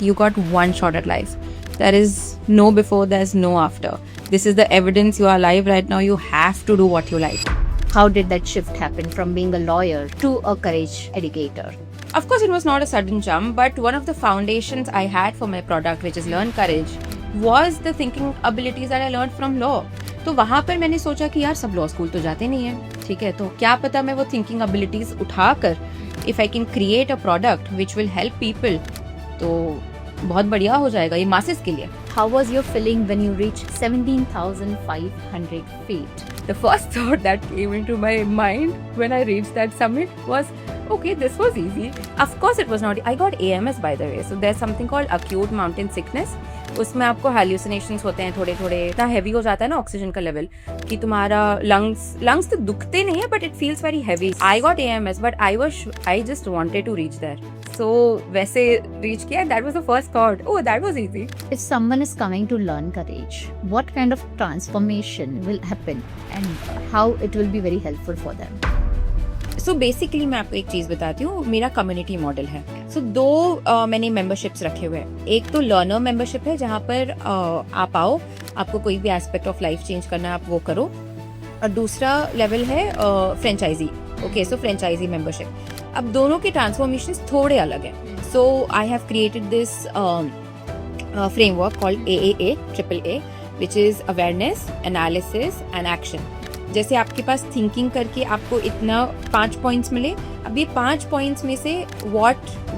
You got one shot at life. There is no before, there's no after. This is the evidence you are alive right now. You have to do what you like. How did that shift happen from being a lawyer to a courage educator? Of course, it was not a sudden jump, but one of the foundations I had for my product, which is Learn Courage, was the thinking abilities that I learned from law. तो वहाँ पर मैंने सोचा कि यार सब law school तो जाते नहीं है, ठीक है, तो क्या पता मैं वो थिंकिंग एबिलिटीज उठाकर if I can create a product which will help people, तो बहुत बढ़िया हो जाएगा ये मासेस के लिए. How was your feeling when you reached 17,500 feet? The first thought that came into my mind when I reached that summit was, okay, this was easy. Of course it was not. I got AMS by the way. So there's something called acute mountain sickness. उसमें आपको hallucinations होते हैं थोड़े थोड़े. इतना heavy हो जाता है ना ऑक्सीजन का लेवल कि तुम्हारा lungs तो दुखते नहीं है, but it feels very heavy. I got AMS, but I just wanted to reach there. So वैसे reach किया. That was the first thought. Oh, that was easy. If someone is coming to learn courage, what kind of transformation will happen and how it will be very helpful for them? So basically मैं आपको एक चीज़ बताती हूँ. मेरा community model है. सो दो मैंने memberships रखे हुए हैं. एक तो लर्नर मेंबरशिप है जहाँ पर आप आओ, आपको कोई भी एस्पेक्ट ऑफ लाइफ चेंज करना है आप वो करो. और दूसरा लेवल है franchisee. Okay, so franchisee membership. अब दोनों के ट्रांसफॉर्मेशन थोड़े अलग हैं. So I have created this framework called AAA AAA, which is awareness, analysis and action. जैसे आपके पास थिंकिंग करके आपको इतना 5 पॉइंट्स मिले, अब ये 5 पॉइंट्स में से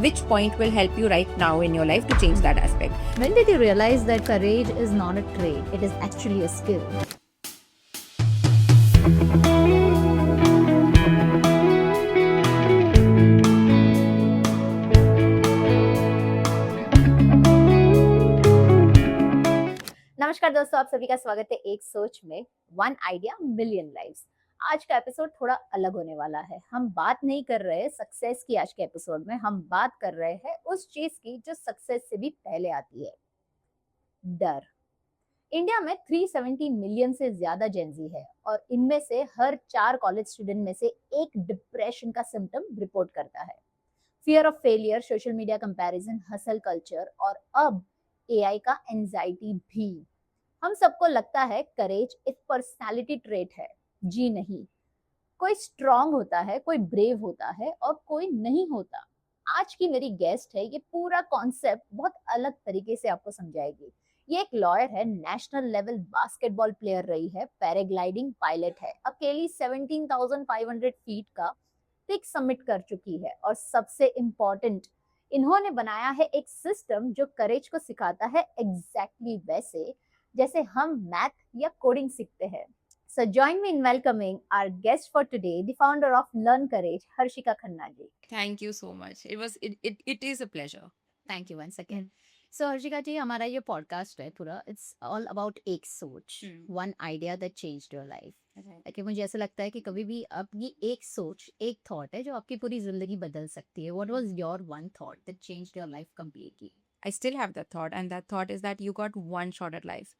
which point will help you right now in your life to change that aspect. When did you realize that courage is not a trait, it is actually a skill? नमस्कार दोस्तों, आप सभी का स्वागत है एक सोच में. One idea million lives. आज का एपिसोड थोड़ा अलग होने वाला है. हम बात नहीं कर रहे सक्सेस की. आज के एपिसोड में हम बात कर रहे हैं उस चीज की जो सक्सेस से भी पहले आती है, डर. इंडिया में 370 मिलियन से ज्यादा जेंजी है और इनमें से हर 4 कॉलेज स्टूडेंट में से एक डिप्रेशन का सिम्टम रिपोर्ट करता है. Fear of failure, social media comparison, hustle culture और अब एआई का एंजाइटी भी. हम सबको लगता है करेज एक पर्सनालिटी ट्रेट है. जी नहीं, कोई स्ट्रांग होता है, कोई ब्रेव होता है और कोई नहीं होता. आज की मेरी गेस्ट है, ये पूरा कॉन्सेप्ट बहुत अलग तरीके से आपको समझाएगी. ये एक लॉयर है, नेशनल लेवल बास्केटबॉल प्लेयर रही है, पैराग्लाइडिंग पायलट है, अकेली 17,500 फीट का पिक सबमिट कर चुकी है और सबसे इम्पोर्टेंट, इन्होंने बनाया है एक सिस्टम जो करेज को सिखाता है एग्जैक्टली वैसे जैसे हम मैथ या कोडिंग सीखते हैं. So join me in welcoming our guest for today, the founder of Learn Courage, Harshika Khanna ji. Thank you so much. It is a pleasure. Thank you once again. So Harshika जी, हमारा ये podcast है पूरा, it's all about एक सोच, one idea that changed your life. कि मुझे ऐसा लगता है कि कभी भी आपकी एक सोच, एक थॉट है जो आपकी पूरी जिंदगी बदल सकती है. What was your one thought that changed your life completely? I still have that thought, and that thought is that you got one shot at life.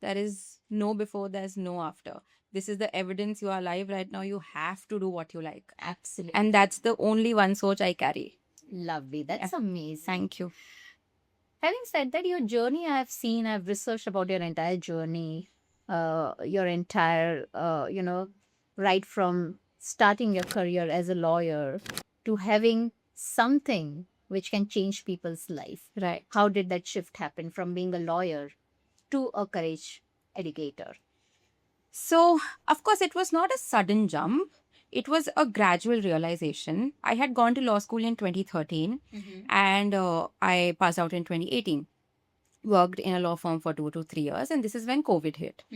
There is no before, there's no after. This is the evidence you are alive right now. You have to do what you like. Absolutely. And that's the only one soch I carry. Lovely. That's amazing. Thank you. Having said that, your journey, I've researched about your entire journey, your entire, right from starting your career as a lawyer to having something which can change people's life. Right. How did that shift happen from being a lawyer to a courage educator? So, of course, it was not a sudden jump. It was a gradual realization. I had gone to law school in 2013 and I passed out in 2018. Worked in a law firm for 2 to 3 years, and this is when COVID hit.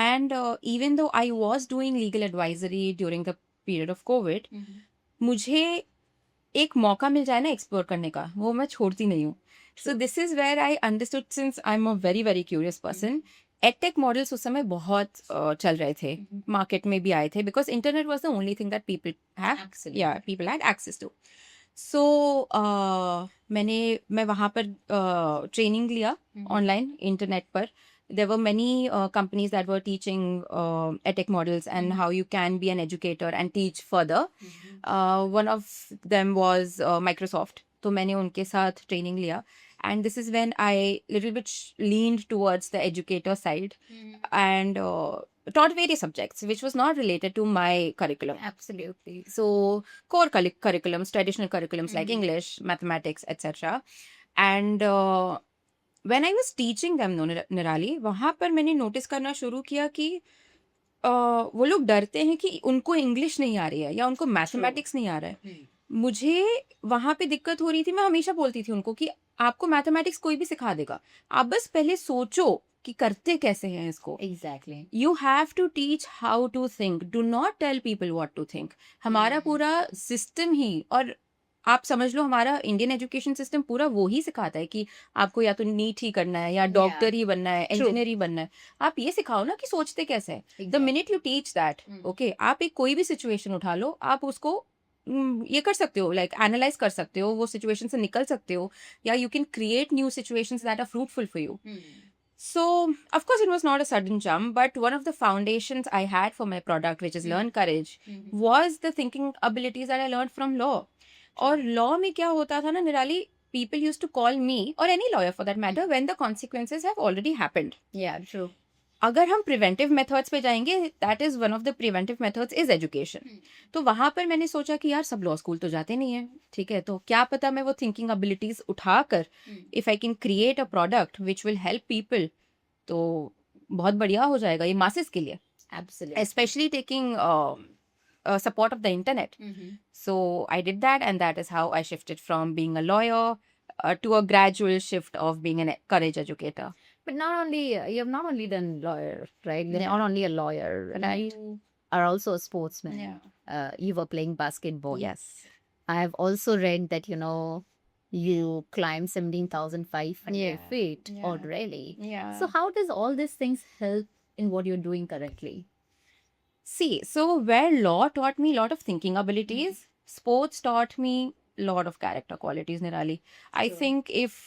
And even though I was doing legal advisory during the period of COVID, मुझे एक मौका मिल जाए ना explore करने का, वो मैं छोड़ती नहीं हूँ. So this is where I understood, since I am a very very curious person. Edtech models उस समय बहुत चल रहे थे, मार्केट में भी आए थे, because internet was the only thing that people had access to. So मैं वहाँ पर ट्रेनिंग लिया ऑनलाइन इंटरनेट पर. There were many companies that were teaching edtech models and how you can be an educator and teach further. One of them was Microsoft. तो मैंने उनके साथ training लिया and this is when I little bit leaned towards the educator side and taught various subjects which was not related to my curriculum. Absolutely. So core curriculums, traditional curriculums like English, mathematics, etc. And when I was teaching them, no, निराली, वहाँ पर मैंने notice करना शुरू किया कि वो लोग डरते हैं कि उनको इंग्लिश नहीं आ रही है या उनको मैथमेटिक्स नहीं आ रहा है. मुझे वहां पे दिक्कत हो रही थी. मैं हमेशा बोलती थी उनको कि आपको मैथमेटिक्स कोई भी सिखा देगा, आप बस पहले सोचो कि करते कैसे हैं इसको. Exactly. You have to teach how to think, do not tell people what to think. हमारा पूरा सिस्टम ही, और आप समझ लो हमारा इंडियन एजुकेशन सिस्टम पूरा वो ही सिखाता है कि आपको या तो नीट ही करना है या डॉक्टर ही बनना है, इंजीनियर ही बनना है. आप ये सिखाओ ना कि सोचते कैसे है. The minute you teach that, okay, आप एक कोई भी सिचुएशन उठा लो, आप उसको ये कर सकते हो, लाइक एनालाइज कर सकते हो, वो सिचुएशन से निकल सकते हो, या you can create new situations that are fruitful for you. So, of course, it was not a sudden jump, but one of the foundations I had for my product, which is Learn Courage, was the thinking abilities that I learned from law. और law में क्या होता था ना निराली, people used to call me or any lawyer for that matter when the consequences have already happened. Yeah, true. अगर हम preventive methods पे जाएंगे, that is one of the preventive methods is education. तो वहां पर मैंने सोचा कि यार सब लॉ स्कूल तो जाते नहीं है, ठीक है, तो क्या पता मैं वो थिंकिंग एबिलिटीज उठाकर if I can create a product which will help people, तो बहुत बढ़िया हो जाएगा ये मासेस के लिए. Absolutely. Especially taking support of the internet. So I did that, and that is how I shifted from being a lawyer to a gradual shift of being a courage educator. But not only you have not only done lawyer, right? You're Yeah. not only a lawyer, right? You are also a sportsman. Yeah. You were playing basketball. Yes. I have also read that you climbed 17,500 Yeah. feet Yeah. already. Yeah. So how does all these things help in what you're doing currently? See, so where law taught me a lot of thinking abilities, sports taught me a lot of character qualities, Nirali. I Sure. think if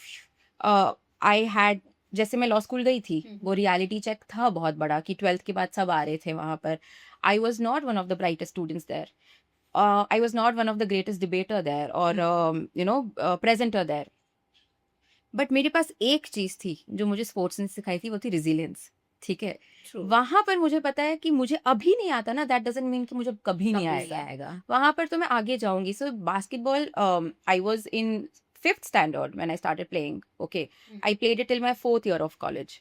I had, जैसे मैं law school गई थी, वो reality check था बहुत बड़ा कि 12th के बाद सब आ रहे थे वहां पर. I was not one of the brightest students there. I was not one of the greatest debater there और प्रेजेंटर देयर. बट मेरे पास एक चीज थी जो मुझे स्पोर्ट्स ने सिखाई थी, वो थी रिजिलियंस. ठीक है, वहां पर मुझे पता है कि मुझे अभी नहीं आता ना, दैट डजंट मीन कि मुझे कभी नहीं आएगा. वहां पर तो मैं आगे जाऊंगी. So basketball, I was in 5th standard when I started playing. Okay, I played it till my 4th year of college.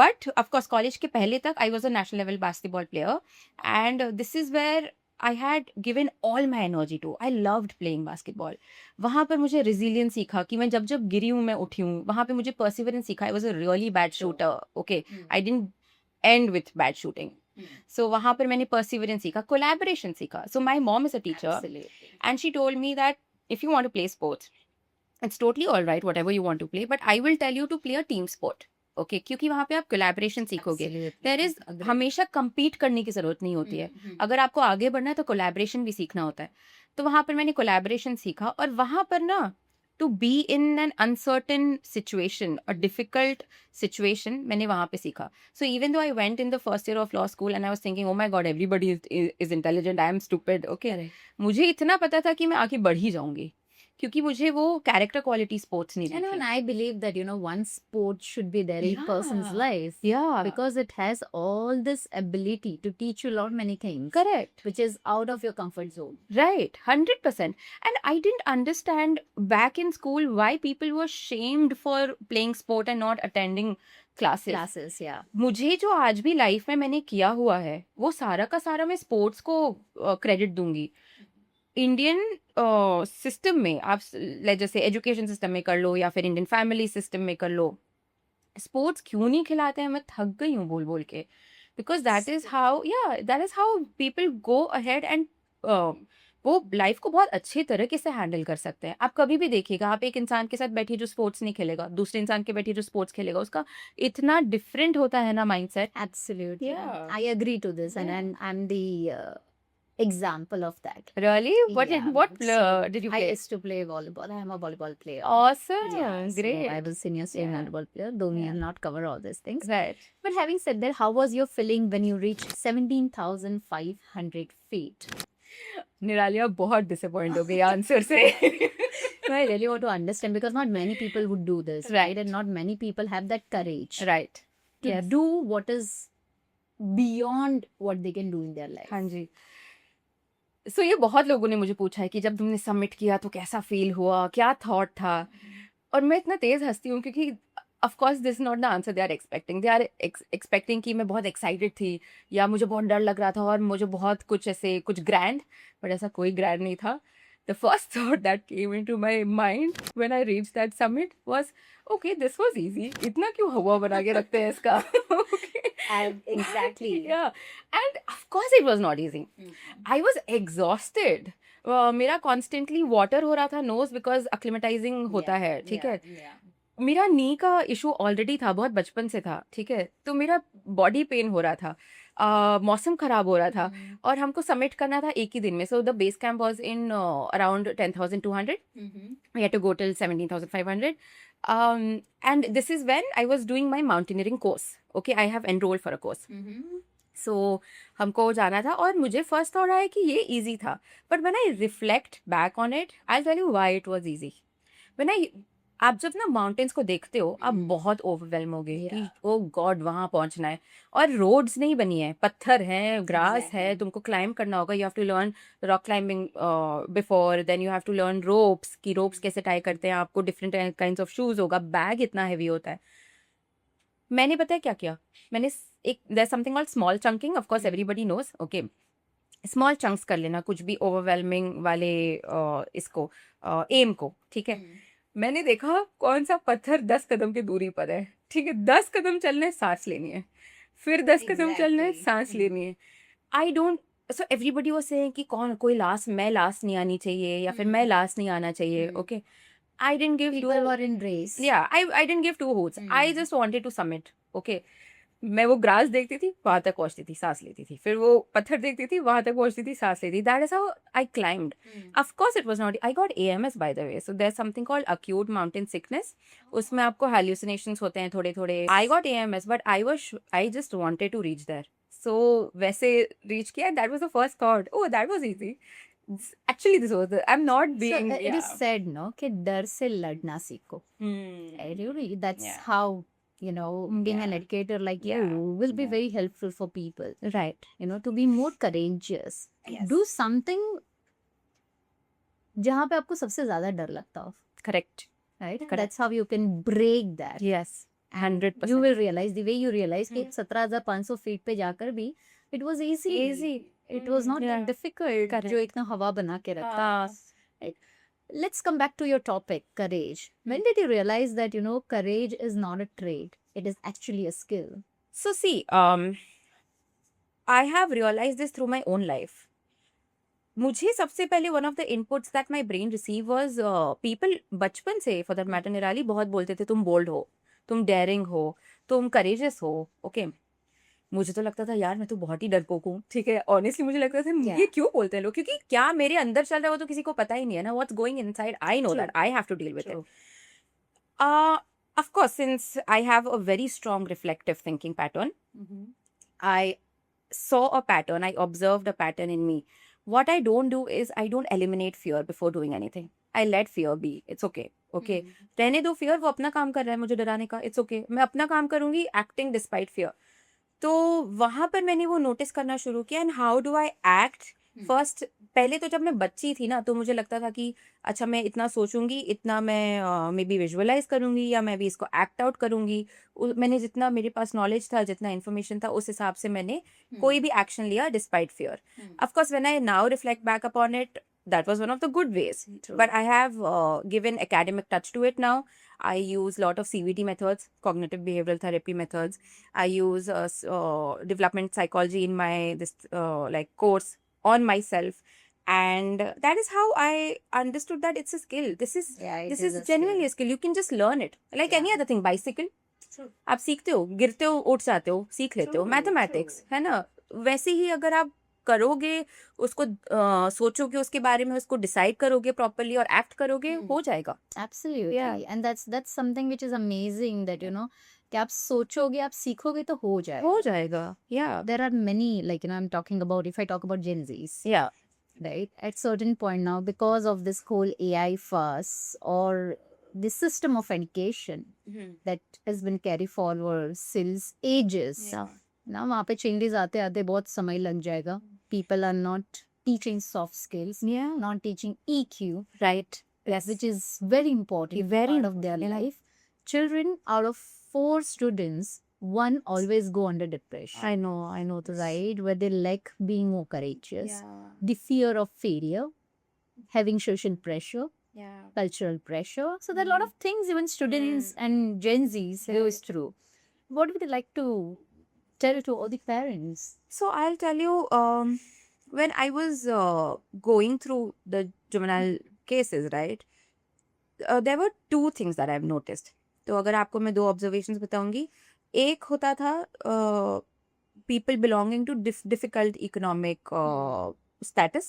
But of course, college के पहले तक I was a national level basketball player, and this is where I had given all my energy to. I loved playing basketball. वहाँ पर मुझे resilience सीखा कि मैं जब जब गिरी हूँ मैं उठी हूँ. वहाँ पे मुझे perseverance सीखा. I was a really bad shooter. Okay, I didn't end with bad shooting. So वहाँ पर मैंने perseverance सीखा, collaboration सीखा. So my mom is a teacher. Absolutely. And she told me that if you want to play sports, it's totally all right, whatever you want to play, but I will tell you to play a team sport. Okay, क्योंकि वहाँ पे आप collaboration सीखोगे. Absolutely. There is हमेशा compete करने की जरूरत नहीं होती है. अगर आपको आगे बढ़ना है तो collaboration भी सीखना होता है. तो वहाँ पर मैंने collaboration सीखा, और वहाँ पर ना to be in an uncertain situation, a difficult situation, मैंने वहाँ पे सीखा. So even though I went in the first year of law school and I was thinking, oh my god, everybody is intelligent, I am stupid. Okay, मुझे इतना पता था कि मैं आगे बढ़ ही जाऊंगी, क्योंकि मुझे वो कैरेक्टर क्वालिटी स्पोर्ट्स नहीं And दिखी. even I believe that, one sport should be there in person's Yeah. life. Yeah, Because it has all this ability to teach you a lot many things. correct. Which is out of your comfort zone. Right, 100%. And I didn't understand back in school why people were shamed for playing sport and not attending classes. Classes, yeah. मुझे जो आज भी life में मैंने किया हुआ है, वो सारा का सारा मैं स्पोर्ट्स को क्रेडिट दूंगी. इंडियन सिस्टम में आप जैसे एजुकेशन सिस्टम में कर लो या फिर इंडियन फैमिली सिस्टम में कर लो, स्पोर्ट्स क्यों नहीं खिलाते हैं, मैं थक गई हूँ बोल बोल के. Because that is how people go ahead and वो लाइफ को बहुत अच्छे तरीके से हैंडल कर सकते हैं. आप कभी भी देखिएगा, आप एक इंसान के साथ बैठिए जो स्पोर्ट्स नहीं खेलेगा, दूसरे इंसान के बैठिए जो स्पोर्ट्स खेलेगा, उसका इतना डिफरेंट होता है ना mindset. Absolutely. Yeah. I agree to this. Yeah. And I'm the example of that. Really? What Yeah, did you I play? used to play volleyball. I am a volleyball player. Awesome. Yeah, so Great. I was senior state Yeah. volleyball player, though we Yeah. will not cover all these things. Right. But having said that, how was your feeling when you reached 17,500 feet? निरालिया बहुत disappoint हो गई answer से. No, I really want to understand because not many people would do this, right? Right. And not many people have that courage right to Yes. do what is beyond what they can do in their life. हाँ जी सो ये बहुत लोगों ने मुझे पूछा है कि जब तुमने सबमिट किया तो कैसा फील हुआ क्या थॉट था और मैं इतना तेज हंसती हूँ क्योंकि of course this not the answer they are expecting कि मैं बहुत एक्साइटेड थी या मुझे बहुत डर लग रहा था और मुझे बहुत कुछ ऐसे कुछ ग्रैंड बट ऐसा कोई ग्रैंड नहीं था the first thought that came into my mind when I reach that summit was okay this was easy इतना क्यों हवा बना के रखते हैं इसका And exactly. yeah and of course it was not easy I was exhausted मेरा constantly water हो रहा था नोज बिकॉज अक्लिमेटाइजिंग होता है ठीक है मेरा नी का इशू ऑलरेडी था बहुत बचपन से था ठीक है तो मेरा बॉडी पेन हो रहा था मौसम खराब हो रहा था और हमको सबमिट करना था एक ही दिन में so the base camp was in around 10,200 we had to go till 17,500 and this is when I was doing my mountaineering course okay I have enrolled for a course सो हमको जाना था और मुझे फर्स्ट थॉट आया कि ये easy था but when I reflect back on it I tell you why it was easy when I आप जब ना माउंटेन्स को देखते हो आप बहुत ओवरवेलम हो गए कि ओ गॉड वहाँ पहुँचना है और रोड्स नहीं बनी है पत्थर है ग्रास है तुमको क्लाइंब करना होगा you have to learn rock climbing before then you have to learn ropes कि रोप्स कैसे टाई करते हैं आपको डिफरेंट काइंड्स ऑफ शूज होगा बैग इतना हैवी होता है मैंने पता है क्या किया मैंने एक there something called small chunking of course everybody knows okay small chunks कर लेना कुछ भी ओवरवेलमिंग वाले इसको एम को ठीक है मैंने देखा कौन सा पत्थर 10 कदम की दूरी पर है ठीक है 10 कदम चलने सांस लेनी है फिर 10 कदम चलने सांस लेनी है I don't so everybody was saying कि कौन कोई लास्ट मैं लास्ट नहीं आनी चाहिए या फिर मैं लास्ट नहीं आना चाहिए okay I didn't give People were in race. yeah I didn't give two hoots I just wanted to submit okay मैं वो ग्रास देखती थी वहां तक पहुंचती थी सांस लेती थी फिर वो पत्थर देखती थी वहां तक पहुंचती थी सांस लेती that is how I climbed of course it was not I got AMS by the way so there something called acute mountain sickness उसमें आपको हेल्यूसिनेशंस होते हैं थोड़े थोड़े I got AMS but I just wanted to reach there so वैसे reach किया that was the first thought oh that was easy actually this was I'm not being So it is said no कि डर से लड़ना सीखो. Really, that's how you know being an educator like you will be very helpful for people. right You know to be more courageous. Do something जहाँ पे आपको सबसे ज्यादा डर लगता हो. correct Right. That's how you can break that. yes 100% You will realize the way you realize कि 17,500 feet पे जाकर भी it was easy. It was not that difficult. Correct. जो इतना हवा बना के रखता. Right. Let's come back to your topic, courage. When did you realize that courage is not a trait; it is actually a skill? so see I have realized this through my own life मुझे सबसे पहले one of the inputs that my brain receive was people बचपन से for that matter निराली बहुत बोलते थे तुम बोल्ड हो तुम डेयरिंग हो तुम करेजियस हो ओके मुझे तो लगता था यार मैं तो बहुत ही डरपोक हूँ ठीक है ऑनेस्टली मुझे लगता था ये क्यों बोलते हैं लोग क्योंकि क्या मेरे अंदर चल रहा है वो तो किसी को पता ही नहीं है ना what's going inside I know that I have to deal with it of course since I have a very strong reflective thinking pattern I saw a pattern I observed a pattern in me what I don't do is I don't eliminate fear before doing anything I let fear be it's okay रहने दो fear वो अपना काम कर रहा है मुझे डराने का it's okay मैं अपना काम करूंगी acting despite fear तो वहां पर मैंने वो नोटिस करना शुरू किया and how do I act first पहले तो जब मैं बच्ची थी ना तो मुझे लगता था कि अच्छा मैं इतना सोचूंगी इतना मैं मे बी विजुअलाइज करूंगी या मैं भी इसको एक्ट आउट करूंगी मैंने जितना मेरे पास नॉलेज था जितना इन्फॉर्मेशन था उस हिसाब से मैंने कोई भी एक्शन लिया despite fear of course when I now reflect back upon it that was one of the good ways but I have given academic touch to it now I use a lot of CBT methods cognitive behavioral therapy methods I use development psychology in my this like course on myself and that is how I understood that it's a skill this is genuinely a skill you can just learn it like any other thing bicycle आप सीखते हो गिरते हो उठ जाते हो सीख लेते हो मैथमेटिक्स है ना वैसे ही अगर आप करोगे उसको सोचोगे उसके बारे में उसको डिसाइड करोगे प्रॉपर्ली और एक्ट करोगे हो जाएगा Absolutely. And that's something which is amazing that कि आप सोचोगे आप सीखोगे तो हो जाएगा yeah there are many like I'm talking about if I talk about Gen Zs yeah right? At certain point now, because of this whole AI fuss or the system of education that has been carried forward since ages. Yeah. ना वहाँ पे changes आते आते बहुत समय लग जाएगा. People are not teaching soft skills, Yeah. not teaching EQ, Right. which is very important, Very part of their life. Children, out of 4 students, one always go under depression, I know this. right? Where they lack being more courageous, Yeah. the fear of failure, having social pressure, Yeah. cultural pressure. So there are a lot of things even students and Gen Zs goes through. What would you like to tell to all the parents? So I'll tell you, when I was going through the juvenile cases, right, there were two things that I've noticed. तो अगर आपको मैं दो observations बताऊंगी, एक होता था people belonging to difficult economic status,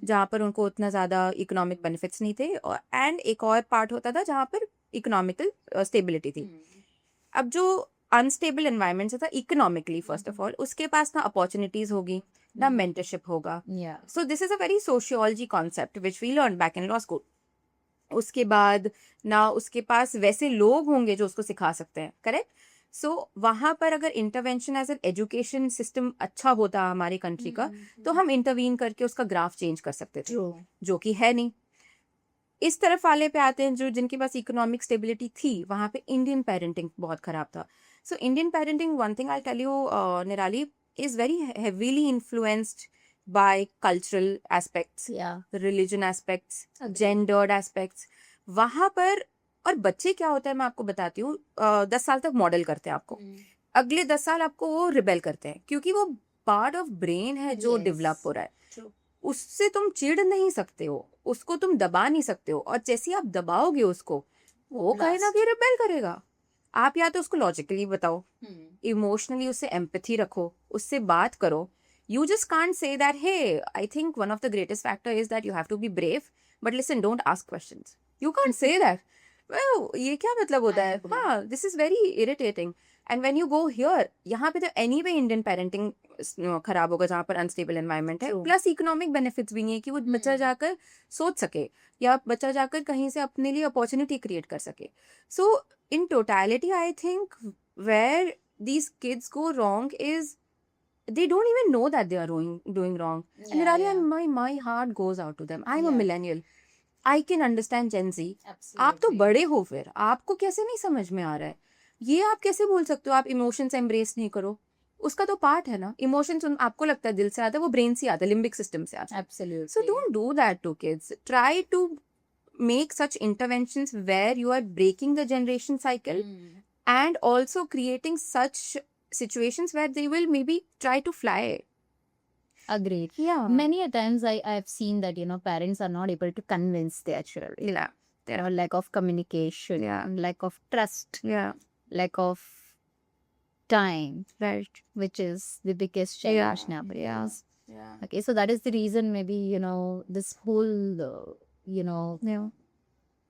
जहाँ पर उनको उतना ज़्यादा economic benefits नहीं थे, and एक और part होता था जहाँ पर economical stability थी. अब जो अनस्टेबल एनवायरमेंट से था इकोनॉमिकली फर्स्ट ऑफ ऑल, उसके पास ना अपॉर्चुनिटीज होगी ना मेंटरशिप होगा. Yeah. So this is a very sociology concept which we learn back in law school. उसके बाद ना उसके पास वैसे लोग होंगे जो उसको सिखा सकते हैं. करेक्ट. सो वहां पर अगर intervention as an education system अच्छा होता हमारी कंट्री का, तो हम इंटरवीन करके उसका ग्राफ चेंज कर सकते थे, जो कि है नहीं. इस तरफ वाले पे आते हैं जो जिनके पास इकोनॉमिक स्टेबिलिटी थी, वहां पे इंडियन पेरेंटिंग बहुत खराब था. So Indian parenting, one thing I tell you Nirali, is very heavily influenced by cultural aspects, Yeah. religion aspects, Agreed. gendered aspects. वहां पर और बच्चे क्या होता है मैं आपको बताती हूँ, 10 साल तक मॉडल करते हैं आपको, अगले 10 साल आपको वो रिबेल करते हैं, क्योंकि वो पार्ट ऑफ ब्रेन है जो Yes. डेवलप हो रहा है. True. उससे तुम चिढ़ नहीं सकते हो, उसको तुम दबा नहीं सकते हो, और जैसे आप दबाओगे उसको, वो कहीं ना कहीं रिबेल करेगा. आप या तो उसको लॉजिकली बताओ, इमोशनली उससे एम्पैथी रखो, उससे बात करो. You just can't say that, hey, I think one of the greatest factor is that you have to be brave, but listen, don't ask questions. You can't say that. Well, ये क्या मतलब होता है? हाँ, this is very irritating. And when you go here, यहाँ पे तो anyway Indian parenting खराब होगा जहाँ पर unstable environment है. Plus economic benefits भी नहीं है कि वो बच्चा जाकर सोच सके, या बच्चा जाकर कहीं से अपने लिए opportunity create कर सके. So in totality, I think where these kids go wrong is they don't even know that they are doing wrong. Yeah, And Nirali, yeah. my heart goes out to them. I'm a Yeah. millennial. I can understand Gen Z. Absolutely. आप तो बड़े हो, फिर आपको कैसे नहीं समझ में आ रहा है? ये आप कैसे बोल सकते हो आप इमोशंस एम्ब्रेस नहीं करो? उसका तो पार्ट है ना. इमोशंस आपको लगता है दिल से आता है, वो ब्रेन से आता है, लिम्बिक सिस्टम से आता है. Absolutely. So don't do that to kids. Try to make such interventions where you are breaking the generation cycle and also creating such situations where they will maybe try to fly. Agreed. Yeah. Many a times I've seen that, parents are not able to convince their children. Yeah. There are lack of communication, Yeah. lack of trust, Yeah. lack of time, Right. which is the biggest Yeah. challenge nowadays. Yeah. Okay, so that is the reason maybe, this whole, Yeah.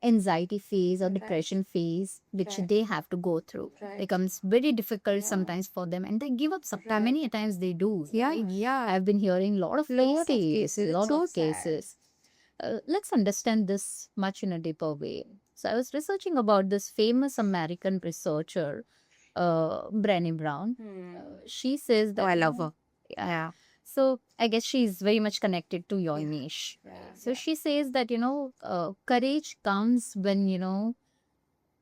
anxiety phase or Right. depression phase, which Right. they have to go through, Right. becomes very difficult Yeah. sometimes for them, and they give up sometimes. Right. Many a times they do. Yeah. right? Yeah. I've been hearing a lot of Lot of cases, cases. lot So of sad. cases. Let's understand this much in a deeper way. So I was researching about this famous American researcher, Brené Brown. She says that Oh, I love her. Yeah. So I guess she's very much connected to your Yeah. niche. Yeah. So she says that, courage comes when,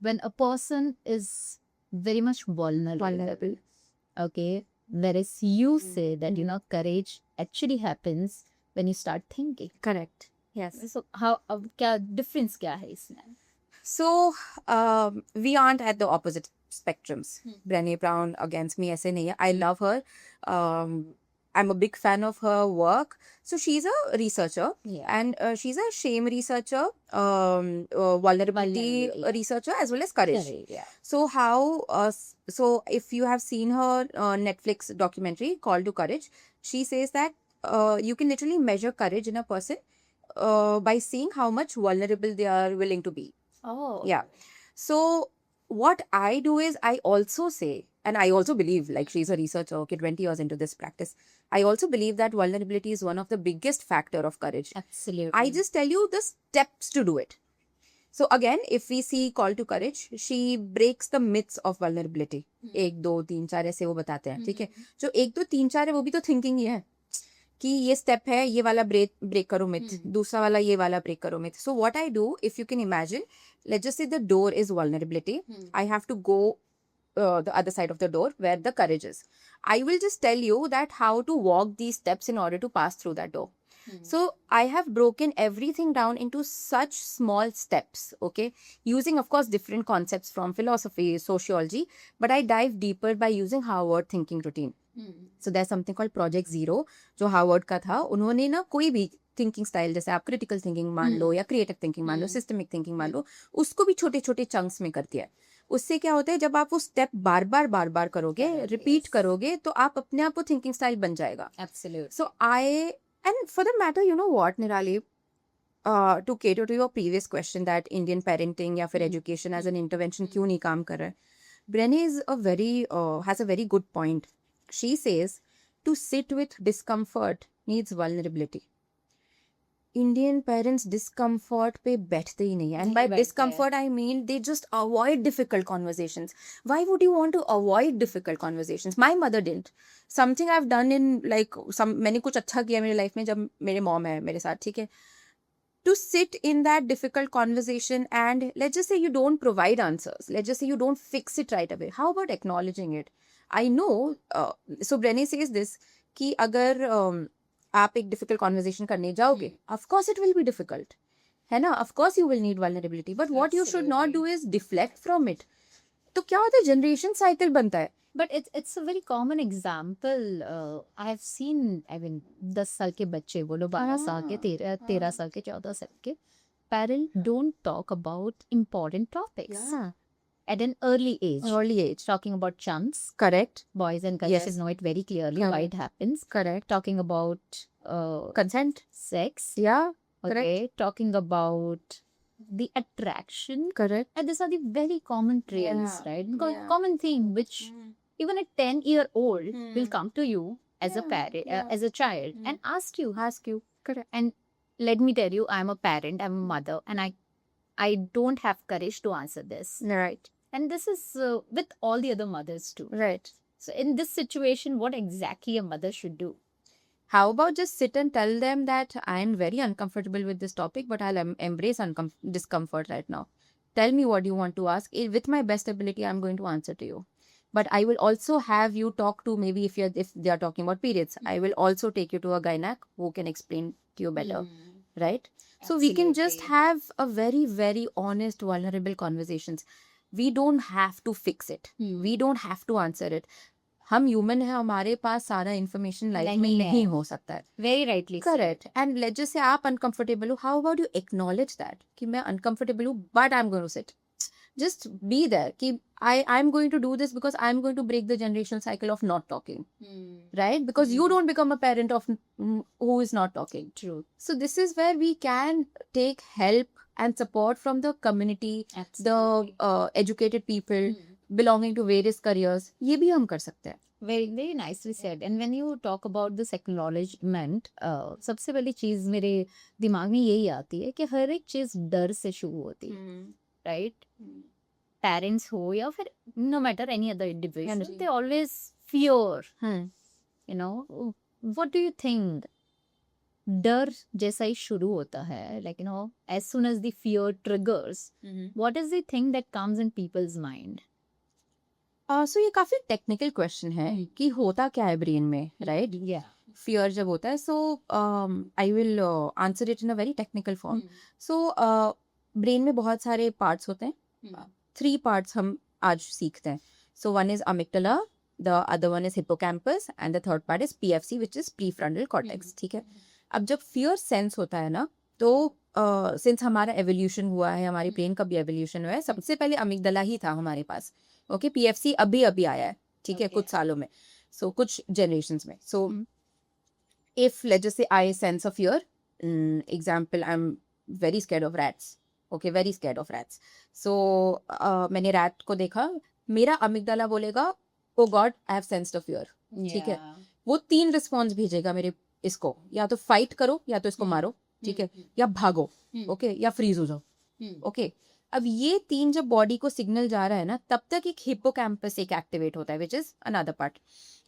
when a person is very much vulnerable. Okay. Whereas you say that, courage actually happens when you start thinking. Correct. Yes. So how, क्या difference क्या है इसमें? So we aren't at the opposite spectrums. Brené Brown against me, ऐसे नहीं है. I love her. I'm a big fan of her work. So she's a researcher, Yeah. and she's a shame researcher, vulnerability Vulnerability, yeah. researcher, as well as courage. Correct, yeah. So how? So if you have seen her Netflix documentary called to Courage, she says that you can literally measure courage in a person by seeing how much vulnerable they are willing to be. Oh. Yeah. So what I do is I also say, and I also believe, like she's a researcher, okay, 20 years into this practice, I also believe that vulnerability is one of the biggest factor of courage. Absolutely. I just tell you the steps to do it. So again, if we see Call to Courage, she breaks the myths of vulnerability. 1, 2, 3, 4 ऐसे वो बताते हैं, ठीक है. जो 1, 2, 3, 4 है वो भी तो थिंकिंग ही है कि ये स्टेप है, ये वाला ब्रेक करो मिथ, दूसरा वाला ये वाला ब्रेक करो myth. So what I do, if you can imagine, let's just say the door is vulnerability, I have to go the other side of the door where the courage is. I will just tell you that how to walk these steps in order to pass through that door. So I have broken everything down into such small steps, okay, using of course different concepts from philosophy, sociology, but I dive deeper by using Harvard thinking routine. So there's something called Project Zero, जो Harvard का था. उन्होंने ना कोई भी thinking style, जैसे आप critical thinking मान लो या क्रिएटिव थिंकिंग मान लो, सिस्टमिक थिंकिंग मान लो, उसको भी छोटे छोटे चंक्स में कर दिया है. उससे क्या होता है, जब आप वो स्टेप बार बार करोगे, रिपीट करोगे, तो आप अपने आप वो थिंकिंग स्टाइल बन जाएगा. Absolutely. So and for the matter, you know what, Nirali, to cater to your previous question that Indian parenting या फिर education as an intervention क्यों नहीं काम कर रहा है, Brené is has a very good point. She says to sit with discomfort needs vulnerability. Indian parents discomfort पे बैठते ही नहीं है, and by discomfort I mean they just avoid difficult conversations. Why would you want to avoid difficult conversations? My mother didn't. Something I've done in like मैंने कुछ अच्छा किया मेरी life में जब मेरे मॉम है मेरे साथ, ठीक है, to sit in that difficult conversation and let's just say you don't provide answers, let's just say you don't fix it right away, how about acknowledging it? I know, so Brené says this कि अगर आप एक difficult conversation करने जाओगे, of course it will be difficult, है ना, of course you will need vulnerability, but what you should not do is deflect from it. तो क्या होता है, जनरेशन साइकिल बनता है. But it's a very common example. I have seen, I mean, 10 साल के बच्चे, बोलो 12 साल के, 13 साल के, 14 साल के, parents don't talk about important topics at an early age. Talking about chunks. Correct. Boys and girls Yes. know it very clearly why it happens. Correct. Talking about Consent. sex. Yeah. Okay. Talking about the attraction. Correct. And these are the very common trails, right? Because Yeah. common theme which even a 10-year-old will come to you as a parent, as a child, and ask you. Correct. And let me tell you, I'm a parent, I'm a mother, and I don't have courage to answer this. Right. And this is with all the other mothers too. Right. So in this situation, what exactly a mother should do? How about just sit and tell them that I am very uncomfortable with this topic, but I'll embrace discomfort right now. Tell me what you want to ask. With my best ability, I'm going to answer to you. But I will also have you talk to, maybe if they are talking about periods, I will also take you to a gynac who can explain to you better, right? So we can just have a very, very honest, vulnerable conversations. We don't have to fix it. We don't have to answer it. हम human है, हमारे पास सारा information life में नहीं हो सकता है. Very rightly said. Correct. And let's just say आप अनकंफर्टेबल हो, how about you acknowledge that कि मैं अनकंफर्टेबल हूँ, but I am going to sit. Just be there. I'm going to do this because I'm going to break the generational cycle of not talking, right? Because you don't become a parent of who is not talking. True. So this is where we can take help and support from the community, the educated people belonging to various careers. ये भी हम कर सकते हैं. Very, very nicely said. And when you talk about this acknowledgement, सबसे पहली चीज मेरे दिमाग में यही आती है कि हर एक चीज डर से शुरू होती है. Right? Parents हो या फिर no matter any other individual, they always fear. You know, what do you think? डर जैसा ही शुरू होता है, like, you know, as soon as the fear triggers, what is the thing that comes in people's mind? So ये काफी technical question है कि होता क्या है ब्रेन में, राइट? Yeah. फियर जब होता है, so I will answer it in a very technical form. So brain में बहुत सारे पार्ट्स होते हैं. 3 पार्ट्स हम आज सीखते हैं. So one is amygdala, the other one is hippocampus, and the third part is PFC which is prefrontal cortex. ठीक है. अब जब फियर सेंस होता है ना, तो सिंस हमारा एवोल्यूशन हुआ है, हमारी ब्रेन का भी एवोल्यूशन हुआ है, सबसे पहले अमिग्डाला ही था हमारे पास. ओके. पीएफसी अभी आया है, ठीक है, कुछ सालों में, सो कुछ जनरेशंस में. सो if let's just say I sense a fear, example, I'm very scared of rats, okay, very scared of rats. So मैंने रैट को देखा, मेरा अमिगडाला बोलेगा oh god I have sensed a fear. ठीक है, वो 3 रिस्पॉन्स भेजेगा मेरे इसको, या तो फाइट करो, या तो इसको मारो, ठीक है, या भागो, ओके, या फ्रीज हो जाओ. ओके, अब ये 3 जब बॉडी को सिग्नल जा रहा है ना, तब तक एक हिप्पोकैम्पस एक एक्टिवेट होता है, which is another part.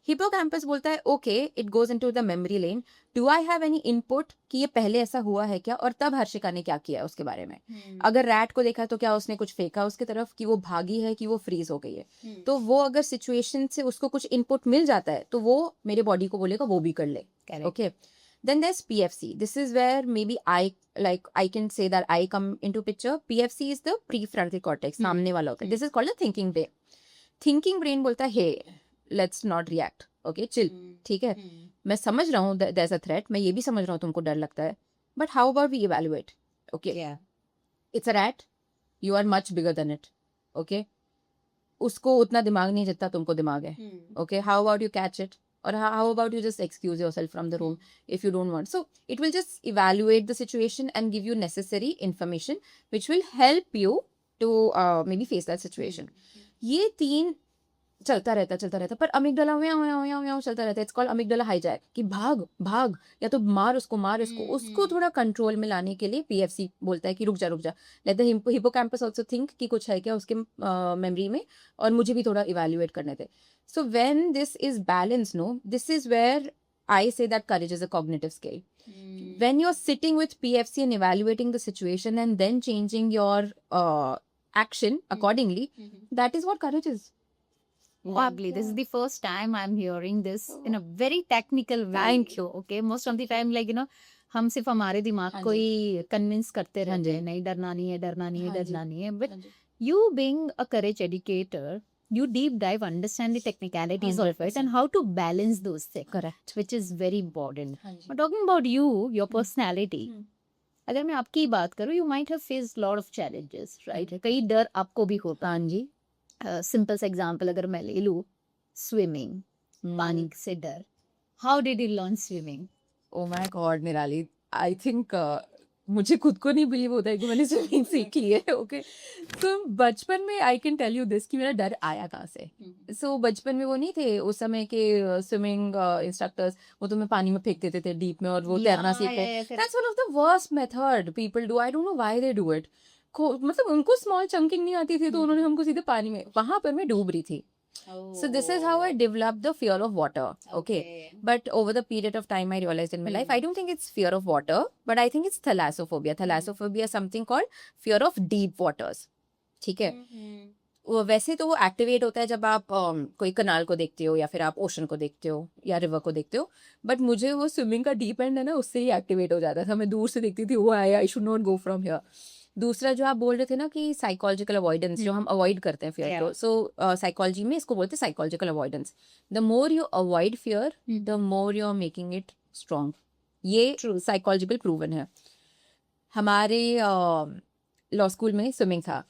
Hippocampus बोलता है okay, it goes into the memory lane, do I have any input कि ये पहले ऐसा हुआ है क्या, और तब हर्षिका ने क्या किया उसके बारे में. अगर रैट को देखा तो क्या उसने कुछ फेंका उसकी तरफ, कि वो भागी है, कि वो फ्रीज हो गई है. तो वो अगर सिचुएशन से उसको कुछ इनपुट मिल जाता है तो वो मेरे बॉडी को बोलेगा वो भी कर ले. Okay, then there's PFC. This is where maybe I can say that I come into picture. PFC is the prefrontal cortex, सामने वाला होता है. This is called a thinking brain. Thinking brain बोलता है hey, let's not react. Okay, chill. ठीक है, मैं समझ रहा हूँ there's a threat, मैं ये भी समझ रहा हूँ तुमको डर लगता है, but how about we evaluate? Okay, it's a rat, you are much bigger than it. Okay, उसको उतना दिमाग नहीं जितना तुमको दिमाग है. Okay, how about you catch it? Or how about you just excuse yourself from the room if you don't want? So it will just evaluate the situation and give you necessary information which will help you to maybe face that situation. ये 3 चलता रहता, पर amygdala व्याव चलता रहता है. It's called amygdala hijack, कि भाग, या तो मार उसको उसको थोड़ा कंट्रोल में लाने के लिए पीएफसी बोलता है कि रुक जा, let the hippocampus also think कि कुछ है क्या उसके मेमोरी में, और मुझे भी थोड़ा इवैल्यूएट करने दे. So when this is balance, no, this is where I say that courage is a cognitive skill. When you're sitting with PFC and evaluating the situation and then changing your action accordingly, that is what courage is. Probably this is the first time I'm hearing this in a very technical way. Thank you. Okay, most of the time, like हम सिर्फ हमारे दिमाग को ही convince करते रहते हैं, नहीं डरना नहीं है. But you being a courage educator, you deep dive, understand the technicalities of it and how to balance those things. Correct. Which is very important. But talking about you, your personality, अगर मैं आपकी बात करूँ, you might have faced lot of challenges, right? कई डर आपको भी होता. हाँ जी. सिंपल सा एग्जाम्पल अगर मैं ले लूँ, स्विमिंग, पानी से डर. How did you learn swimming? Oh my God निराली, आई थिंक मुझे खुद को नहीं बिलीव होता है कि मैंने स्विमिंग सीखी है. ओके, तो बचपन में I can tell you this कि मेरा डर आया कहाँ से. सो बचपन में वो नहीं थे उस समय के स्विमिंग इंस्ट्रक्टर्स, वो तुम्हें पानी में फेंक देते थे डीप में और वो तैरना सीखो. That's one of the worst method people do. I don't know why they do it. मतलब उनको स्मॉल चंकिंग नहीं आती थी तो उन्होंने हमको सीधे पानी में, वहां पर मैं डूब रही थी. So this is how I developed the fear of water. Okay. But over the period of time I realized in my life, I don't think it's fear of water, but I think it's thalassophobia. Thalassophobia is something called fear of deep waters. ठीक है. वैसे तो वो activate होता है जब आप कोई कनाल को देखते हो, या फिर आप ओशन को देखते हो, या रिवर को देखते हो. बट मुझे वो स्विमिंग का डीप एंड है ना, उससे ही एक्टिवेट हो जाता था. मैं दूर से देखती थी, वो आया, I should not go from here. दूसरा जो आप बोल रहे थे ना कि साइकोलॉजिकल अवॉइडेंस, जो हम अवॉइड करते हैं फियर को, सो साइकोलॉजी में इसको बोलते हैं psychological avoidance. The more you avoid fear, the more you are making it strong. ये साइकोलॉजिकल प्रूवन है. हमारे लॉ स्कूल में स्विमिंग था.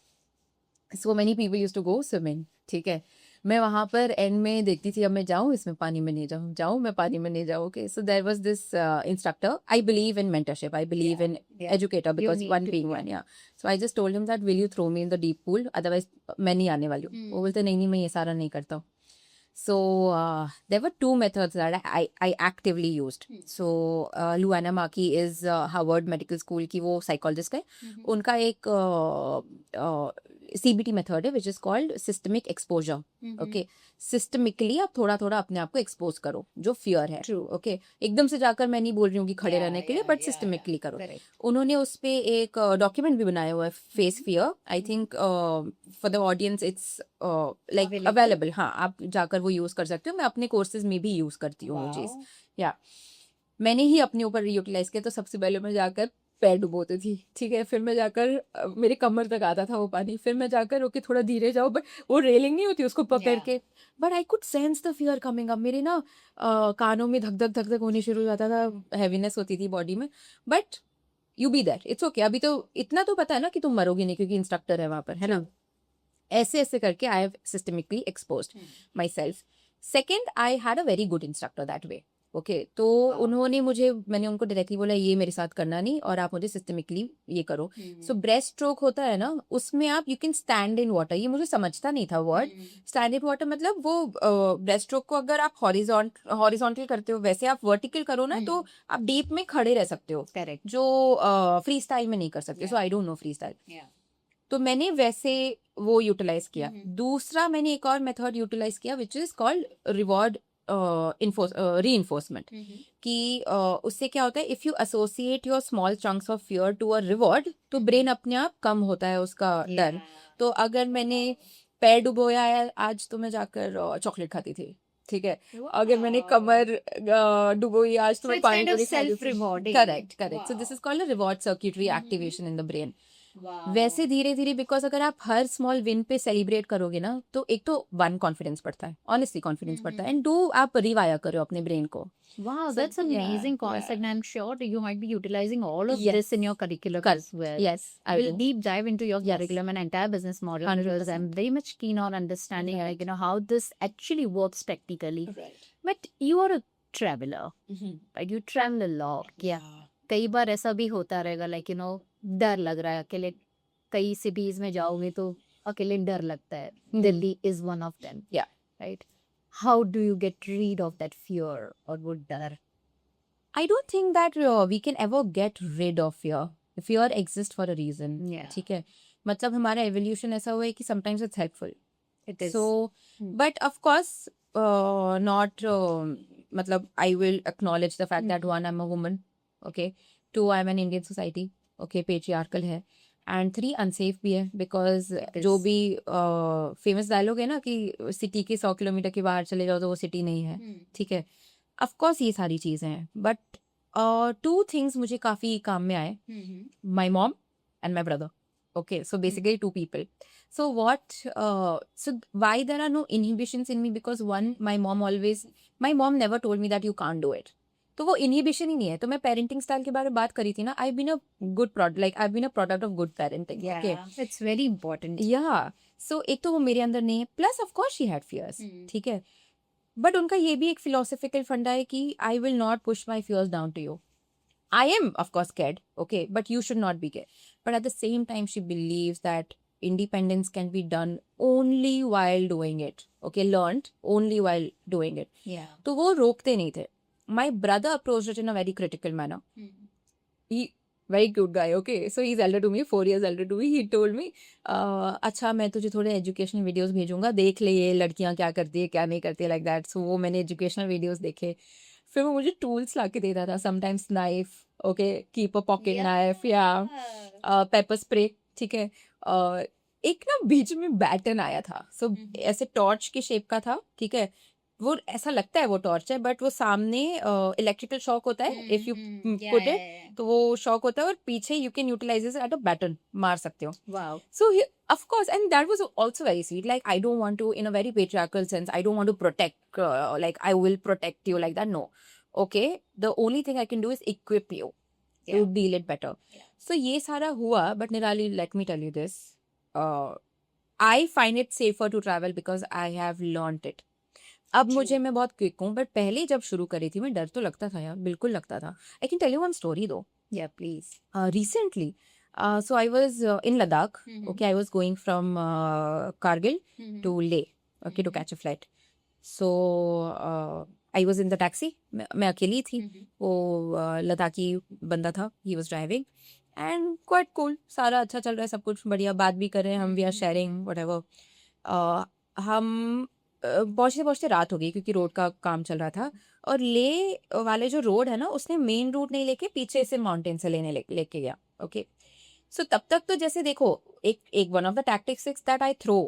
So many people used to go swimming. ठीक है, मैं वहां पर एंड में देखती थी, अब मैं जाऊं इसमें पानी में नहीं जाऊं मैं पानी में नहीं जाऊं. Okay, so there was this instructor. I believe in mentorship, I believe in educator, because one being one. या so I just told him that will you throw me in the deep pool, otherwise मैं नहीं आने वाली हूँ. वो बोलते नहीं मैं ये सारा नहीं करता हूँ. So there were 2 methods that I actively used. So Luana Maki is Harvard Medical School की वो psychologist है. उनका एक CBT method है which is called systemic exposure. Okay, systemically आप थोड़ा थोड़ा अपने आप को expose करो जो fear है. Okay, एकदम से जाकर मैं नहीं बोल रही हूँ कि खड़े रहने के लिए, but systemically करो. उन्होंने उस पे एक डॉक्यूमेंट भी बनाया हुआ है, face fear. I think for the audience it's like available. हाँ, आप जाकर वो यूज कर सकते हो. मैं अपने कोर्सेज में भी यूज करती हूँ वो चीज. या मैंने ही अपने ऊपर यूटिलाइज किया. तो सबसे पहले मैं जाकर पैर डुबोती थी. ठीक है, फिर मैं जाकर मेरे कमर तक आता था वो पानी. फिर मैं जाकर ओके थोड़ा धीरे जाओ, बट वो रेलिंग नहीं होती उसको पकड़ के. But I could sense the fear coming up. मेरे ना कानों में धक धक होने शुरू हो जाता था, हैवीनेस होती थी बॉडी में. But you be that, it's okay. अभी तो इतना तो पता है ना कि तुम मरोगे नहीं, क्योंकि इंस्ट्रक्टर है वहां पर, है ना. ऐसे ऐसे करके I have systemically exposed my self. Second, I had a very good instructor that way. Okay तो उन्होंने मैंने उनको डायरेक्टली बोला ये मेरे साथ करना नहीं और आप मुझे सिस्टमिकली ये करो। सो ब्रेस्ट स्ट्रोक होता है ना, उसमें आप you can stand in water. ये मुझे समझता नहीं था वर्ड। स्टैंड इन वाटर मतलब वो ब्रेस्ट स्ट्रोक को अगर आप हॉरिजॉन्टल करते हो, वैसे आप वर्टिकल करो ना तो आप डीप में खड़े रह सकते हो, करेक्ट। जो फ्री स्टाइल में नहीं कर सकते। So I don't know freestyle. तो मैंने वैसे वो यूटिलाइज किया। दूसरा मैंने एक और मेथड यूटिलाइज किया which is called reward reinforcement. कि उससे क्या होता है, if you associate your small chunks of fear to a reward, तो ब्रेन अपने आप कम होता है उसका डर। तो अगर मैंने पैर डुबोया है आज, तो मैं जाकर चॉकलेट खाती थी, ठीक है। अगर मैंने कमर डुबोई आज, तो मैं पानी पूरी खाती थी। Correct. So this is called a reward circuitry activation in the brain. वैसे धीरे धीरे, बिकॉज अगर आप हर स्मॉल विन पे सेलिब्रेट करोगे ना, तो एक तो वन कॉन्फिडेंस बढ़ता है, ऑनेस्टली कॉन्फिडेंस बढ़ता है, एंड दो आप रिवायर करो अपने ब्रेन को। Wow, So, that's amazing yeah. concept, and I'm sure that you might be utilizing all of Yes. this in your curriculum Correct. as well. Yes, I We'll do. deep dive into your Yes. curriculum and entire business model because 100%. I'm very much keen on understanding, Right. like, how this actually works practically. Right. But you are a traveler, right? You travel a lot. Yeah. कई बार ऐसा भी होता रहेगा, like, डर लग रहा है अकेले। कई सिटीज में जाओगे तो अकेले डर लगता है। Delhi is one of them. Yeah. Right? How do you get rid of that fear और वो डर? I don't think that we can ever get rid of fear. Fear exists for a reason. Yeah. ठीक है, मतलब हमारा evolution ऐसा हुआ है कि sometimes it's helpful. It is. So, but of course, not. मतलब I will acknowledge the fact that one, I'm a woman. Okay. Two, I'm an Indian society. Okay, patriarchal है. And three, unsafe भी है, because जो भी famous dialogue है ना कि city के 100 किलोमीटर के बाहर चले जाओ तो वो city नहीं है, ठीक है। ऑफ कोर्स ये सारी चीजें हैं, बट टू थिंग्स मुझे काफी काम में आए, my mom and my brother. Okay, so basically two people. So what so why there are no inhibitions in me, because one, my mom never told me that you can't do it. तो वो inhibition ही नहीं है। तो मैं parenting style के बारे में बात करी थी ना, I been a good product, like I been a product of good parenting. It's very important. Yeah so एक तो वो मेरे अंदर नहीं है, plus of course she had fears, ठीक है। बट उनका ये भी एक फिलोसफिकल फंडा है कि I will not push my fears down to you. I am of course scared, okay, but you should not be scared. But at the same time, she believes that independence can be done only while doing it. Okay, learned only while doing it. तो वो रोकते नहीं थे. My brother approached it in a very critical manner. He very cute guy, okay, so he's elder to me, 4 years elder to me. He told me, अच्छा मैं तुझे थोड़े educational videos भेजूंगा, देख ले ये लड़कियां क्या करती है क्या नहीं करती है, लाइक दैट। सो वो मैंने एजुकेशनल वीडियोस देखे, फिर वो मुझे टूल्स ला के देता था, sometimes knife, okay, keep a pocket knife, या पेपर स्प्रे, ठीक है। एक ना बीच में बैटन आया था, सो ऐसे टॉर्च के शेप का था, ठीक है। वो ऐसा लगता है वो टॉर्च है, बट वो सामने इलेक्ट्रिकल शॉक होता है, इफ यू पुट इट, तो वो शॉक होता है, और पीछे you can utilize it at a baton, मार सकते हो। Wow. So of course, and that was also very sweet. Like, I don't want to, in a very patriarchal sense, I don't want to protect, like I will protect you like that. No. Okay. The only thing I can do is equip you to deal it better. So ये सारा हुआ, but Nirali, let me tell you this. I find it safer to travel because I have learned it. अब मुझे, मैं बहुत quick हूँ, but पहले जब शुरू करी थी मैं, डर तो लगता था यार, बिल्कुल लगता था। I can tell you one story दो। Yeah, please. Recently, so I was in Ladakh. Okay, I was going from Kargil to Leh. Okay, to catch a flight. So I was in the taxi. मैं अकेली थी। वो लद्दाखी बंदा था, he was driving and quite cool. सारा अच्छा चल रहा है, सब कुछ बढ़िया, बात भी कर रहे हैं हम, we are sharing whatever. हम पहुँचते पहुँचते रात हो गई क्योंकि रोड का काम चल रहा था, और ले वाले जो रोड है ना, उसने मेन रूट नहीं लेके पीछे से माउंटेन से लेके गया। ओके, सो तब तक तो जैसे देखो, एक one of the tactics that I throw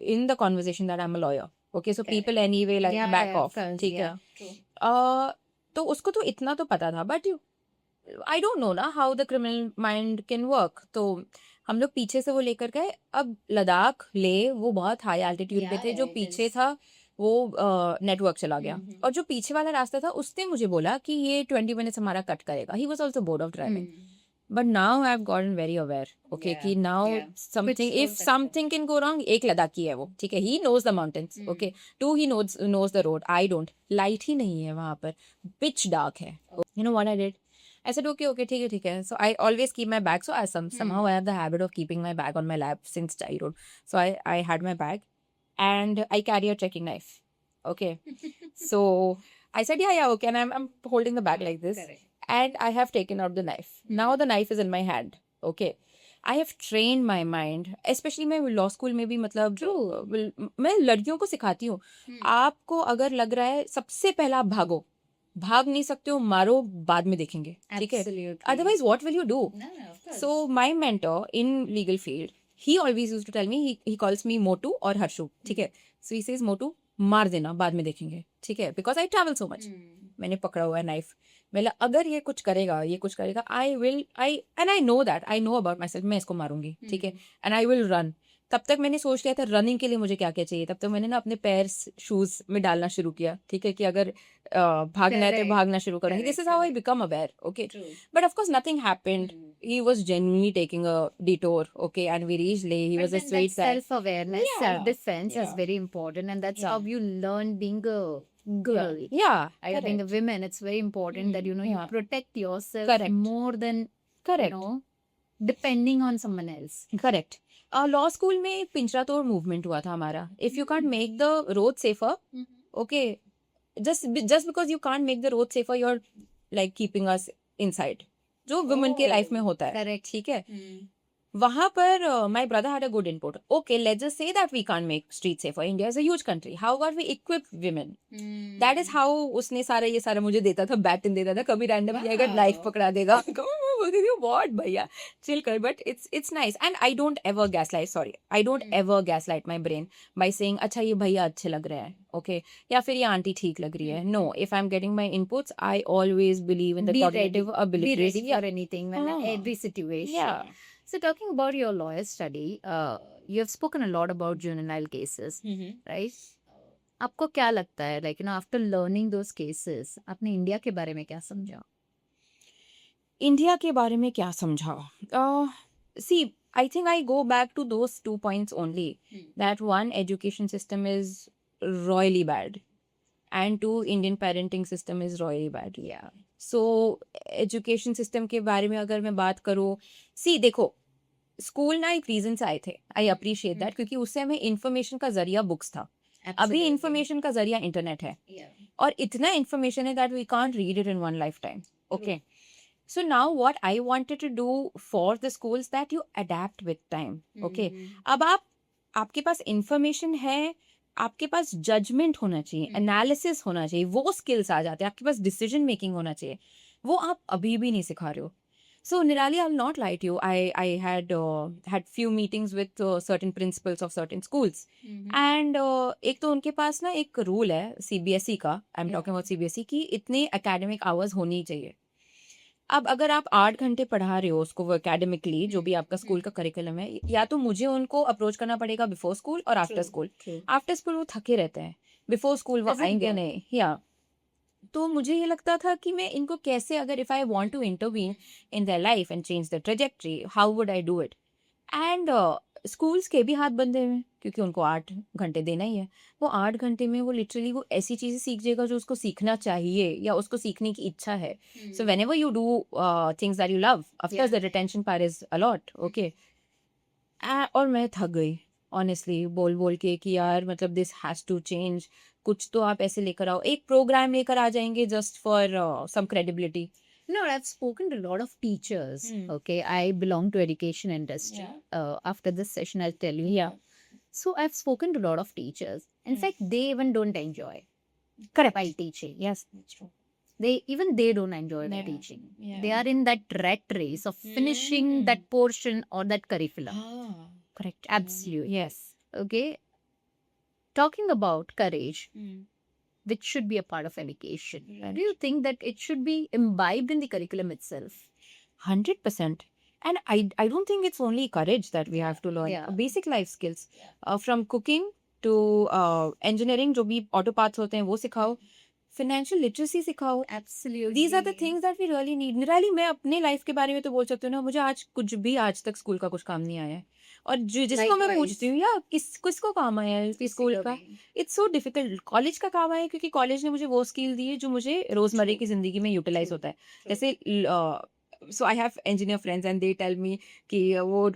in the conversation that I am a lawyer. Okay, so people anyway like back off, ठीक है। तो उसको तो इतना तो पता था, बट आई डोंट नो ना how the criminal mind can work. तो हम लोग पीछे से वो लेकर गए। अब लद्दाख ले वो बहुत हाई एल्टीट्यूड पे थे, जो पीछे था वो नेटवर्क चला गया, और जो पीछे वाला रास्ता था उसने मुझे बोला कि ये 20 मिनट्स हमारा कट करेगा। He was also board of driving. But now I've gotten very aware. Okay, Yeah, कि now yeah. something, कुछ हो if सकता है। something can go wrong, एक लद्दाखी है वो, ठीक है, he knows the mountains. Okay, two, he knows the road. I don't. Light ही नहीं है वहाँ पर, pitch dark है. You know what I did? I said okay, ठीक है. So I always keep my bag. So I somehow I have the habit of keeping my bag on my lap since childhood. So I had my bag, and I carry a trekking knife. Okay, so I said yeah, okay, and I'm holding the bag like this. Correct. And I have taken out the knife. Now the knife is in my hand. Okay. I have trained my mind, especially मैं law school में भी, मतलब मैं लड़कियों को सिखाती हूँ, आपको अगर लग रहा है सबसे पहला आप भाग नहीं सकते हो, मारो, बाद में देखेंगे, ठीक है, Absolutely. otherwise what will you do? No, of course. So my mentor in legal field, he always used to tell me, he calls me Motu or Harshu, ठीक है, so he says Motu, मार देना, बाद में देखेंगे, ठीक है, because I travel so much. मैंने पकड़ा हुआ है नाइफ, मतलब अगर ये कुछ करेगा, आई know that, I know about my self, मैं इसको मारूंगी, ठीक है, एंड आई विल रन. तब तक मैंने सोच लिया था रनिंग के लिए मुझे क्या क्या चाहिए, तब तक मैंने ना अपने पैर शूज में डालना शुरू किया, ठीक है, कि अगर भागना है तो Correct. भागना शुरू करूंगी. This is how I become aware. Okay, but of course nothing happened. He was genuinely taking a detour, okay, and we reached Leh. He was a sweet guy. Self-awareness, Yeah. self-defense is Yeah. very important, and that's Yeah. how you learn being a girl. Yeah, I think correct. women, it's very important that you Yeah. protect yourself Correct. more than Correct. depending on someone else. Correct. Law school में एक Pinjra Tod movement हुआ था हमारा. If you can't make the road safer, okay, just because you can't make the road safer, you are like keeping us inside, जो women के life में होता है, Correct. ठीक है. वहां पर my brother had a good input. Okay, let's just say that we can't make street safer. India is a huge country. How about we equip women? That is how उसने ये सारा मुझे देता था, बैटन देता था, कभी रैंडमली अगर नाइफ पकड़ा देगा, बोलती थी व्हाट भैया चिल कर. But it's nice, and I don't ever gaslight my brain by saying अच्छा ये भैया अच्छे लग रहे हैं, ओके, या फिर ये आंटी ठीक लग रही है. No, if I am getting my inputs, I always believe in the Be cognitive ready. Be abilities. ready for anything in every situation. Yeah. So talking about your lawyer study, you have spoken a lot about juvenile cases, right? आपको क्या लगता है, like after learning those cases, आपने India के बारे में क्या समझा? इंडिया के बारे में क्या समझा? See, I think I go back to those 2 points only. That one, education system is royally bad, and two, Indian parenting system is royally bad. Yeah. So education system के बारे में अगर मैं बात करूँ, सी देखो, स्कूल ना एक रीजन से आए थे, आई अप्रिशिएट दैट, क्योंकि उससे हमें इंफॉर्मेशन का जरिया बुक्स था. अभी इंफॉर्मेशन का जरिया इंटरनेट है, और इतना इंफॉर्मेशन है that we can't read it in one life time. Okay, so now what I wanted to do for the schools, that you adapt with time. Okay, अब आपके पास इंफॉर्मेशन है, आपके पास जजमेंट होना चाहिए, एनालिसिस होना चाहिए, वो स्किल्स आ जाते हैं, आपके पास डिसीजन मेकिंग होना चाहिए, वो आप अभी भी नहीं सिखा रहे हो. So Nirali, I'll not lie to you. I had few meetings with certain principals of certain schools, and एक तो उनके पास ना एक रूल है CBSE का, I'm talking about CBSE, की इतने एकेडमिक आवर्स होनी चाहिए. अब अगर आप 8 घंटे पढ़ा रहे हो उसको, वो एकेडमिकली जो भी आपका स्कूल का करिकुलम है, या तो मुझे उनको अप्रोच करना पड़ेगा बिफोर स्कूल और आफ्टर स्कूल. आफ्टर स्कूल वो थके रहते हैं, बिफोर स्कूल वो आएंगे नहीं. या तो मुझे ये लगता था कि मैं इनको कैसे, अगर if I want to intervene in their life and change the trajectory, how would I do it. And schools के भी हाथ बंधे हुए हैं, क्योंकि उनको 8 घंटे देना ही है. वो 8 घंटे में वो लिटरली वो ऐसी चीज़ें सीख जाएगा जो उसको सीखना चाहिए या उसको सीखने की इच्छा है. So when ever you do things that you love, of course the retention part is a lot. Okay, और मैं थक गई ऑनेस्टली, बोल के कि यार मतलब दिस हैज़ टू चेंज. कुछ तो आप ऐसे लेकर आओ, एक प्रोग्राम लेकर आ जाएंगे just for some credibility. No, I've spoken to a lot of teachers. Okay, I belong to education industry. After this session, I'll tell you. Yeah. So I've spoken to a lot of teachers. In fact, they even don't enjoy Correct. while teaching. Yes, that's true. They don't enjoy the teaching. They are in that rat race of finishing that portion or that curriculum. Correct. Absolutely. Yes. Okay. Talking about courage, which should be a part of education. Right. Do you think that it should be imbibed in the curriculum itself? 100%. And I don't think it's only courage that we have to learn. Yeah. Basic life skills. From cooking to engineering, जो भी auto parts होते हैं वो सिखाओ. Financial literacy सिखाओ. Absolutely these are the things that we really need. Nirali, मैं अपने life के बारे में तो बोल सकती हूँ ना, मुझे आज कुछ भी आज तक स्कूल का कुछ काम नहीं आया है. और जिसको मैं पूछती हूँ, या किसको काम आया है स्कूल का, इट्स सो डिफिकल्ट. कॉलेज का काम आया है क्योंकि कॉलेज ने मुझे वो स्किल दी है जो मुझे रोजमर्रा की जिंदगी में यूटिलाइज होता है. जैसे so I have engineer friends and they tell me कि वो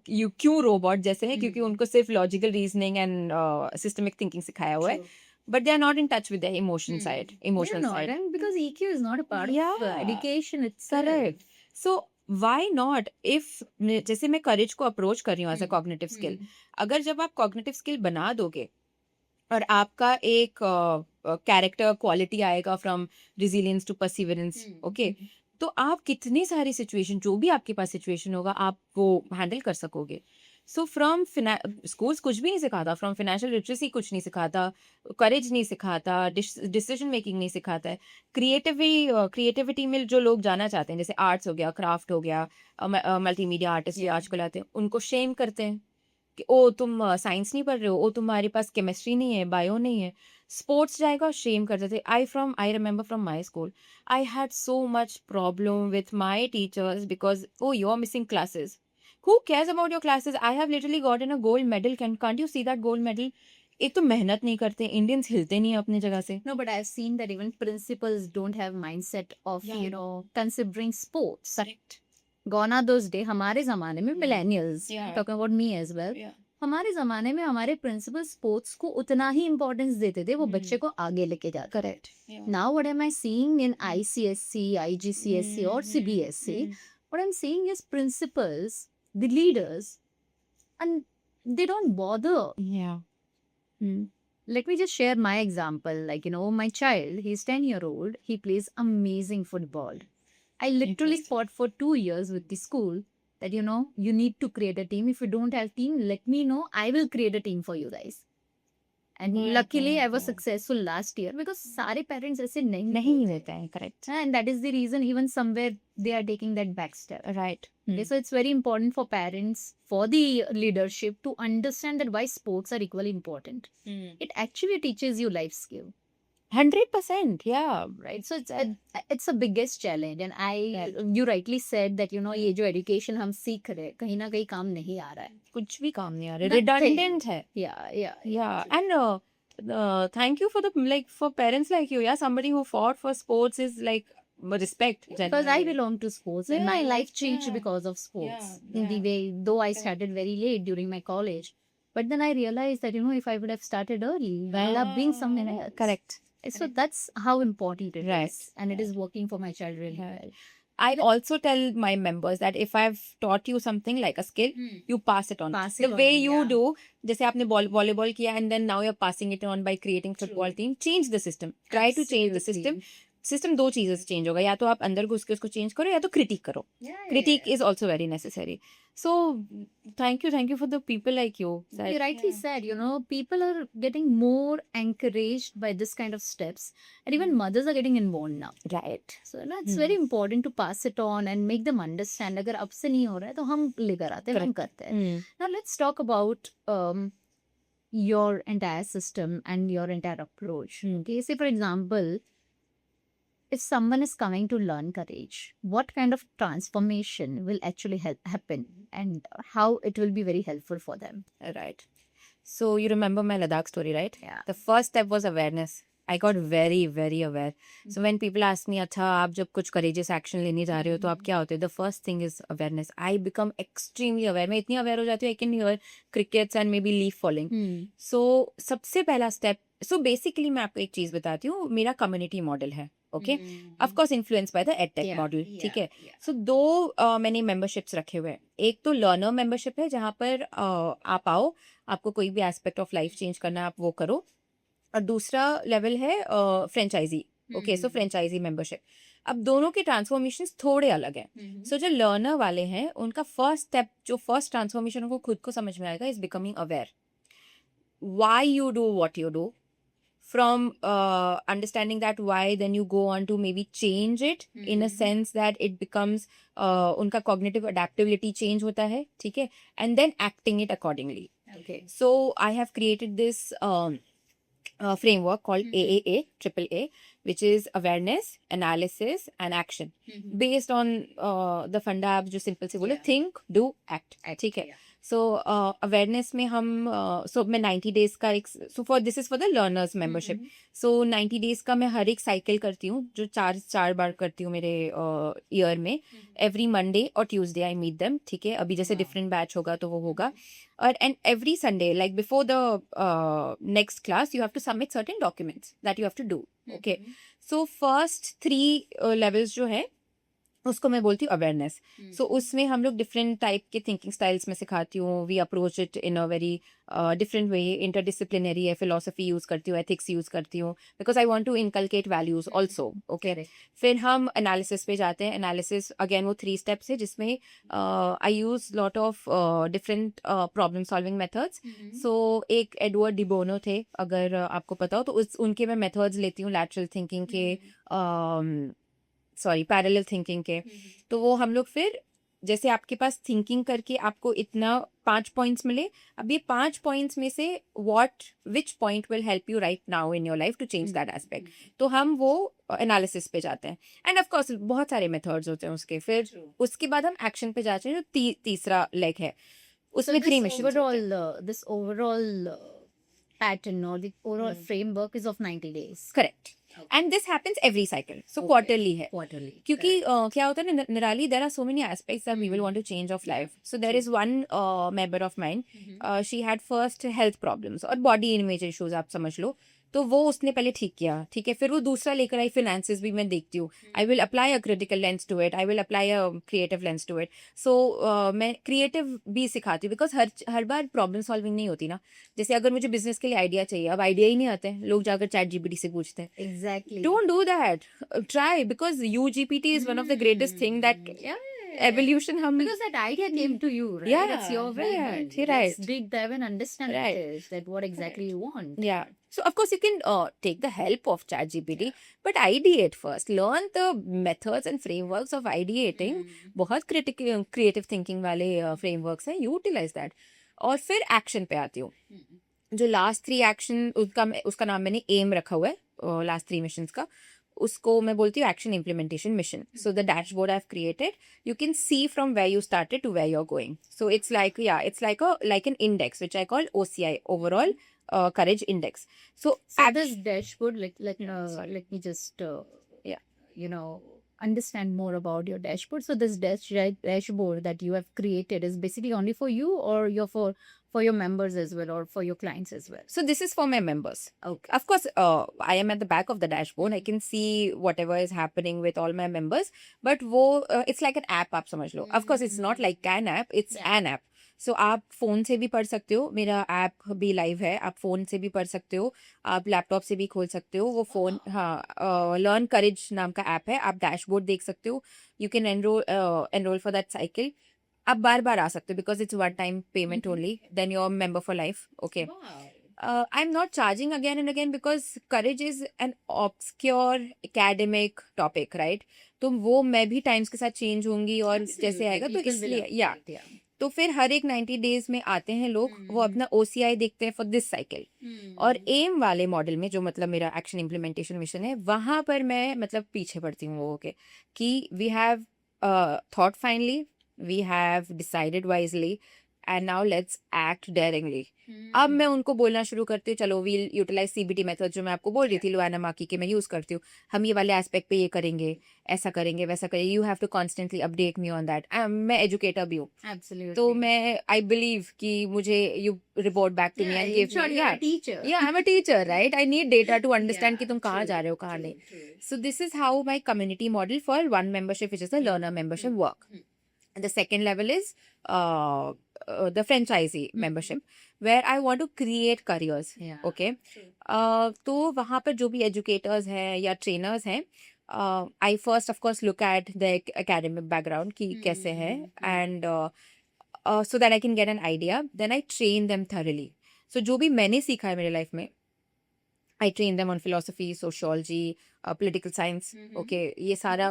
यू क्यों रोबोट जैसे है, क्योंकि उनको सिर्फ logical reasoning and systemic thinking सिखाया हुआ है, but they are not in touch with their emotional side, emotional side. and because EQ is not a part of Yeah. education itself. Correct. So why not, if जैसे मैं courage को approach कर रही हूँ as a cognitive skill, अगर जब आप cognitive skill बना दोगे और आपका एक character quality आएगा from resilience to perseverance, okay, तो आप कितनी सारी situation, जो भी आपके पास situation होगा, आप वो handle कर सकोगे. सो फ्रॉम स्कूल्स कुछ भी नहीं सिखाता, फ्रॉम फाइनेंशियल लिटरेसी कुछ नहीं सिखाता, करेज नहीं सिखाता, डिसीजन मेकिंग नहीं सिखाता है. क्रिएटिविटी में जो लोग जाना चाहते हैं, जैसे आर्ट्स हो गया, क्राफ्ट हो गया, मल्टीमीडिया आर्टिस्ट भी आजकल आते हैं, उनको शेम करते हैं कि ओ तुम साइंस नहीं पढ़ रहे हो, ओ तुम्हारे पास केमिस्ट्री नहीं है, बायो नहीं है. स्पोर्ट्स जाएगा और शेम करते थे. I remember from my school, I had so much problem with my teachers because oh you are missing classes. Who cares about your classes? I have literally gotten a gold medal. Can't you see that gold medal? एक तो मेहनत नहीं करते, Indians हिलते नहीं है अपनी जगह से. No, but I've seen that even principals don't have mindset of considering sports. Correct. Gone are those days. हमारे जमाने में millennials, talking about me as well. हमारे जमाने में हमारे प्रिंसिपल स्पोर्ट्स को उतना ही इम्पोर्टेंस देते थे, वो बच्चे को आगे लेके जाते. Correct. Now what am I seeing in ICSC, IGCSE or CBSE? What I'm seeing is principals, the leaders, and they don't bother. Yeah. Let me just share my example. Like, my child, he's 10-year-old. He plays amazing football. I literally fought for 2 years with the school that, you need to create a team. If you don't have team, let me know. I will create a team for you guys. And luckily, I was successful last year because सारे parents ऐसे नहीं होते हैं. Correct. And that is the reason even somewhere they are taking that back step. Right. Okay, so it's very important for parents, for the leadership to understand that why sports are equally important. It actually teaches you life skill. 100%. Yeah. Right. So it's a biggest challenge. And you rightly said that, ये जो education हम सीख रहे हैं, कहीं ना कहीं काम नहीं आ रहा है. कुछ भी काम नहीं आ रहा है. Redundant है. Yeah. And thank you for for parents like you. Yeah. Somebody who fought for sports is like respect. Because I belong to sports and my life changed because of sports. In the way, though I started very late during my college. But then I realized that, if I would have started early, I love being somewhere else. Correct. So that's how important it Right. is. And it is working for my child really well. I also tell my members that if I've taught you something like a skill, you pass it on. The way you do, जैसे आपने volleyball किया and then now you're passing it on by creating football team, change the system. Try to change the system. System दो चीज़ों से change होगा, या तो आप अंदर घुस के उसको चेंज करो, या तो क्रिटिक करो. Critic is also very necessary. So thank you for the people like you. You rightly said, people are getting more encouraged by this kind of steps, and even mothers are getting involved now. Right. So it's very important to pass it on and make them understand. अगर अब से नहीं हो रहा है तो हम लेकर आते हैं, हम करते हैं. Now let's talk about your entire system and your entire approach. Okay, say for example, if someone is coming to learn courage, what kind of transformation will actually happen and how it will be very helpful for them? Right. So you remember my Ladakh story, right? Yeah. The first step was awareness. I got very, very aware. So when people ask me, अच्छा आप जब कुछ courageous action लेने जा रहे हो तो आप क्या होते हैं? The first thing is awareness. I become extremely aware. मैं इतनी aware हो जाती हूँ, I can hear crickets and maybe leaf falling. So सबसे पहला step. So basically मैं आपको एक चीज़ बताती हूँ. मेरा community model है. Okay, of course influenced by the EdTech model. ठीक है. So दो मैंने memberships रखे हुए हैं. एक तो learner membership है जहाँ पर आप आओ, आपको कोई भी aspect of life change करना है आप वो करो, और दूसरा लेवल है franchisee. Okay, so franchisee membership. अब दोनों के ट्रांसफॉर्मेशंस थोड़े अलग हैं. सो जो लर्नर वाले हैं उनका फर्स्ट स्टेप, जो फर्स्ट ट्रांसफॉर्मेशन उनको खुद को समझ में आएगा, is becoming aware why you do what you do. From understanding that why, then you go on to maybe change it in a sense that it becomes उनका cognitive adaptability change होता है, ठीक है, and then acting it accordingly. Okay. So I have created this framework called AAA, triple A, which is awareness, analysis, and action. Based on the फंडा आप जो simple से बोले, think, do, act. ठीक है. So awareness में हम so मैं 90 days का एक so for this is for the learners membership. So 90 days का मैं हर एक साइकिल करती हूँ जो चार बार करती हूँ मेरे ईयर में. एवरी मंडे और ट्यूसडे आई मीट देम. ठीक है. अभी जैसे डिफरेंट बैच होगा तो वो होगा. And every Sunday, like before the next class, you have to submit certain documents that you have to do. Okay. So first 3 levels जो है उसको मैं बोलती हूँ अवेयरनेस. सो उसमें हम लोग डिफरेंट टाइप के थिंकिंग स्टाइल्स में सिखाती हूँ. We approach it in a very different way. Interdisciplinary है, फिलोसफी यूज करती हूँ, एथिक्स यूज करती हूँ, because I want to inculcate values also. Okay. फिर हम एनालिसिस पे जाते हैं. एनालिसिस अगेन वो 3 स्टेप्स है जिसमें I use lot of different problem solving methods. So एक एडवर्ड डिबोनो थे, अगर आपको पता हो तो उनके मैं मेथड्स लेती हूँ लैटरल थिंकिंग के, पैरेलल थिंकिंग के. तो वो हम लोग फिर जैसे आपके पास थिंकिंग करके आपको इतना 5 पॉइंट्स मिले, अब ये 5 पॉइंट्स में से which point will help you right now in your life to change that aspect. तो हम वो एनालिसिस पे जाते हैं. एंड ऑफ कोर्स बहुत सारे मेथड्स होते हैं उसके. फिर उसके बाद हम एक्शन पे जाते हैं जो तीसरा लेग है. उसमें 3 mission. This overall pattern or the overall framework is of 90 days. Correct. And this happens every cycle. So quarterly है. Quarterly. क्योंकि क्या होता है ना Nirali, there are so many aspects that we will want to change of life. So there is one member of mine, she had first health problems और body image issues आप समझ लो. तो वो उसने पहले ठीक किया. ठीक है. फिर वो दूसरा लेकर आई फिनेंसेस भी मैं देखती हूँ. I will apply a critical lens to it, I will apply a creative lens to it. So मैं क्रिएटिव भी सिखाती हूँ बिकॉज हर बार प्रॉब्लम सॉल्विंग नहीं होती ना. जैसे अगर मुझे बिजनेस के लिए आइडिया चाहिए, अब आइडिया ही नहीं आते हैं, लोग जाकर ChatGPT से पूछते हैं. Exactly. Don't do that. Try, because UGPT is one of the greatest thing that evolution हम Because that idea came to you, right? Yeah, It's your vision. right, you're right. Let's deep dive and understand Right. it is, that what exactly you want. Yeah. So of course you can take the help of ChatGPT, but ideate first. Learn the methods and frameworks of ideating. बहुत creative thinking वाले frameworks हैं. Utilize that. और फिर action पे आती हूँ. जो last 3 action उसका नाम मैंने एम रखा हुआ है लास्ट 3 मिशंस का. उसको मैं बोलती हूँ action implementation mission. So the dashboard I have created, you can see from where you started to where you are going. So it's like an index which I call OCI, overall courage index. So this dashboard, let me just understand more about your dashboard. So this dashboard that you have created is basically only for you, or for your members as well, or for your clients as well? So this is for my members. Okay. Of course, I am at the back of the dashboard. I can see whatever is happening with all my members. But it's like an app, आप समझ लो. Of course, it's not like an app. It's an app. So आप phone से भी पढ़ सकते हो. मेरा app भी लाइव है. आप फोन से भी पढ़ सकते हो. आप लैपटॉप से भी खोल सकते हो. वो फोन लर्न करेज नाम का ऐप है. आप डैशबोर्ड देख सकते हो. You can enroll for that cycle. आप बार बार आ सकते हो because it's one time payment only. Then you are member for life. Okay. I am not charging again and again because courage is an obscure academic topic, right. तो वो मैं भी टाइम्स के साथ चेंज होंगी और जैसे आएगा तो इसलिए तो फिर हर एक 90 डेज में आते हैं लोग. वो अपना OCI देखते हैं फॉर दिस साइकिल. और एम वाले मॉडल में जो मतलब मेरा एक्शन इम्प्लीमेंटेशन मिशन है, वहां पर मैं मतलब पीछे पड़ती हूँ वो के कि we have thought finally, we have decided wisely, and now let's act daringly. अब मैं उनको बोलना शुरू करती हूँ, चलो वील यूटिलाइज CBT मेथड जो मैं आपको बोल रही थी लुआना माकी के, मैं यूज करती हूँ. हम ये वाले एस्पेक्ट पे ये करेंगे, ऐसा करेंगे, वैसा करेंगे. You have to constantly update me on that. मैं एजुकेटर भी हूँ. Absolutely. तो मैं आई बिलीव कि मुझे you report back to me and give me. You're a teacher. Yeah, I'm a teacher, right? I need data to understand कि तुम कहाँ जा रहे हो, कहाँ नहीं. So this is how my community model for one membership, which is the learner membership, work. And the second level is the franchisee membership, where I want to create careers. Yeah. Okay. तो वहाँ पर जो भी educators हैं या trainers हैं, I first of course look at their academic background कि कैसे है, and so that I can get an idea. Then I train them thoroughly. So जो भी मैंने सीखा है मेरे लाइफ में, I train them on philosophy, sociology, political science. Okay, ये सारा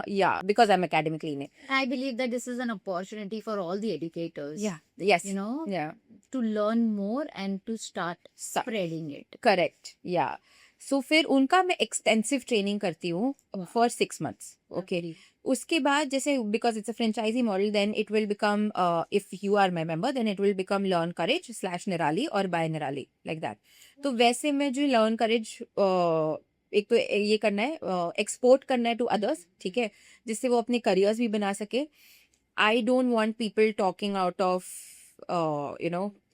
yeah, because I'm academically in it. I believe that this is an opportunity for all the educators. Yeah. Yes. You know, Yeah. to learn more and to start Sa- spreading it. Correct. Yeah. So फिर उनका मैं extensive training करती हूँ for 6 months. Okay. उसके बाद जैसे because it's a franchisee model then it will become if you are my member then it will become learn courage / Nirali और bye निराली लाइक दैट. तो वैसे में जो लर्न करेज एक तो ये करना है एक्सपोर्ट करना है टू अदर्स, ठीक है, जिससे वो अपने करियर्स भी बना सके. I don't want people talking out of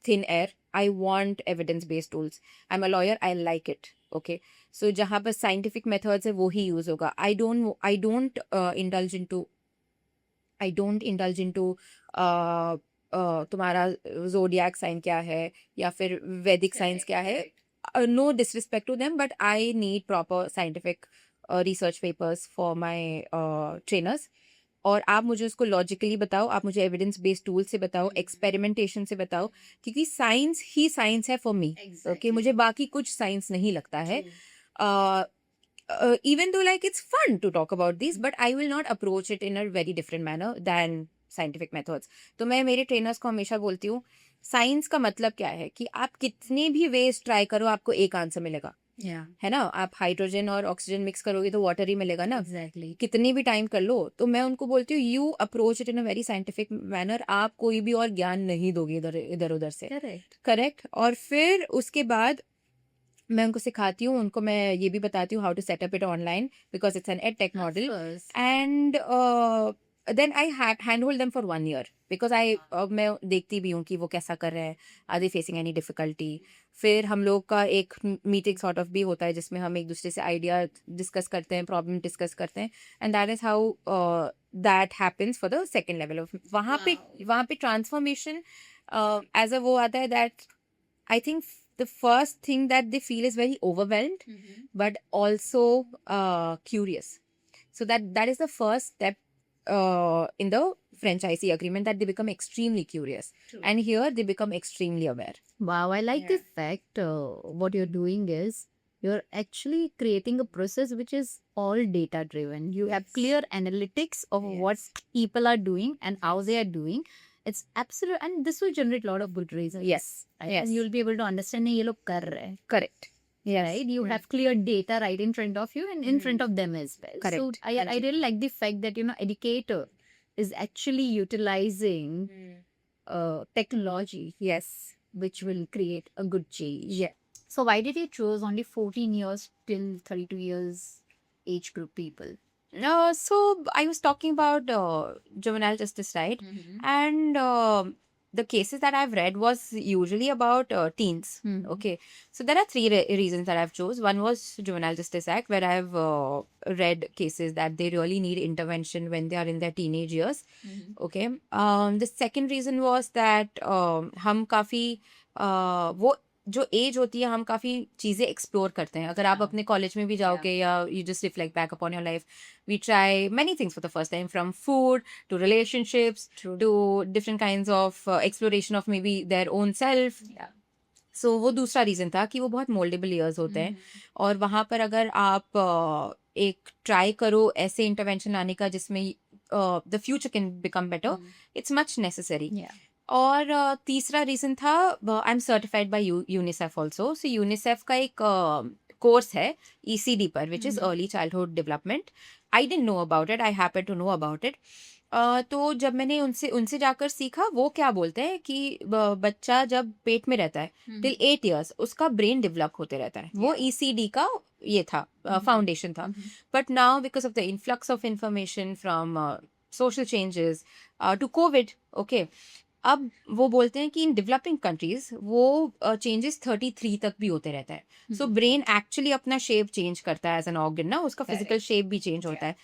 thin air. I want evidence based tools. I'm a lawyer, I like it. Okay, so जहाँ पर scientific methods है वो ही use होगा. I don't indulge into तुम्हारा zodiac sign क्या है या फिर Vedic science क्या है. No disrespect to them, but I need proper scientific research papers for my trainers. और आप मुझे उसको लॉजिकली बताओ, आप मुझे एविडेंस बेस्ड टूल से बताओ, एक्सपेरिमेंटेशन से बताओ, क्योंकि साइंस ही साइंस है फॉर मी. ओके, मुझे बाकी कुछ साइंस नहीं लगता है. even though like it's fun to talk about these, but I will not approach it in a very different manner than scientific methods. तो मैं मेरे ट्रेनर्स को हमेशा बोलती हूँ, साइंस का मतलब क्या है कि आप कितने भी वेज ट्राई करो आपको एक आंसर मिलेगा. है ना, आप हाइड्रोजन और ऑक्सीजन मिक्स करोगे तो वाटर ही मिलेगा ना. एग्जैक्टली. कितनी भी टाइम कर लो. तो मैं उनको बोलती हूँ you approach it in a very scientific manner. आप कोई भी और ज्ञान नहीं दोगे इधर उधर से. करेक्ट. और फिर उसके बाद मैं उनको सिखाती हूँ, उनको मैं ये भी बताती हूँ how to set up it online because it's an ed tech model. And then I hand hold them for 1 year because मैं देखती भी हूँ कि वो कैसा कर रहे हैं, are they facing any difficulty. फिर हम लोग का एक मीटिंग सॉर्ट ऑफ भी होता है जिसमें हम एक दूसरे से आइडिया डिस्कस करते हैं, प्रॉब्लम डिस्कस करते हैं. And that is how that happens for the second level of. वहाँ पे ट्रांसफॉर्मेशन एज अ वो आता है that I think the first thing that they feel is very overwhelmed, but also curious. So that is the first step in the franchisee agreement, that they become extremely curious. True. And here they become extremely aware. Wow, I like the fact what you're doing is you're actually creating a process which is all data driven. You have clear analytics of what people are doing and how they are doing. It's absolute, and this will generate a lot of good results. Yes. Right? Yes. And you'll be able to understand ye log kar rahe hain. Correct. Yes. Right? You have clear data right in front of you and in front of them as well. Correct. So I really like the fact that, educator is actually utilizing technology. Yes. Which will create a good change. Yeah. So why did you choose only 14 years till 32 years age group people? So I was talking about juvenile justice, right? And the cases that I've read was usually about teens. Okay, so there are 3 reasons that I've chose. One was Juvenile Justice Act, where I've read cases that they really need intervention when they are in their teenage years. Okay, the second reason was that हम काफी वो जो as होती है हम काफ़ी चीज़ें explore करते हैं. अगर आप अपने कॉलेज में भी जाओगे या you just reflect back upon your life, we try many things for the first time, from food to relationships to different kinds of exploration of maybe their own self. So वो दूसरा reason था कि वो बहुत mouldable years होते हैं और वहाँ पर अगर आप एक ट्राई करो ऐसे इंटरवेंशन लाने का जिसमें the future can become better, it's much necessary. और तीसरा रीज़न था I am certified by UNICEF also. So UNICEF का एक कोर्स है ECD पर, which is early childhood development. I didn't know about it, I happened to know about it. तो जब मैंने उनसे जाकर सीखा, वो क्या बोलते हैं कि बच्चा जब पेट में रहता है टिल 8 years उसका ब्रेन डेवलप होते रहता है. वो ECD का ये था फाउंडेशन था. But now because of the influx of information from social changes to COVID, okay, अब वो बोलते हैं कि इन डेवलपिंग कंट्रीज वो चेंजेस 33 तक भी होते रहता है. सो ब्रेन एक्चुअली अपना शेप चेंज करता है एज एन ऑर्गन ना, उसका फिजिकल शेप भी चेंज होता है.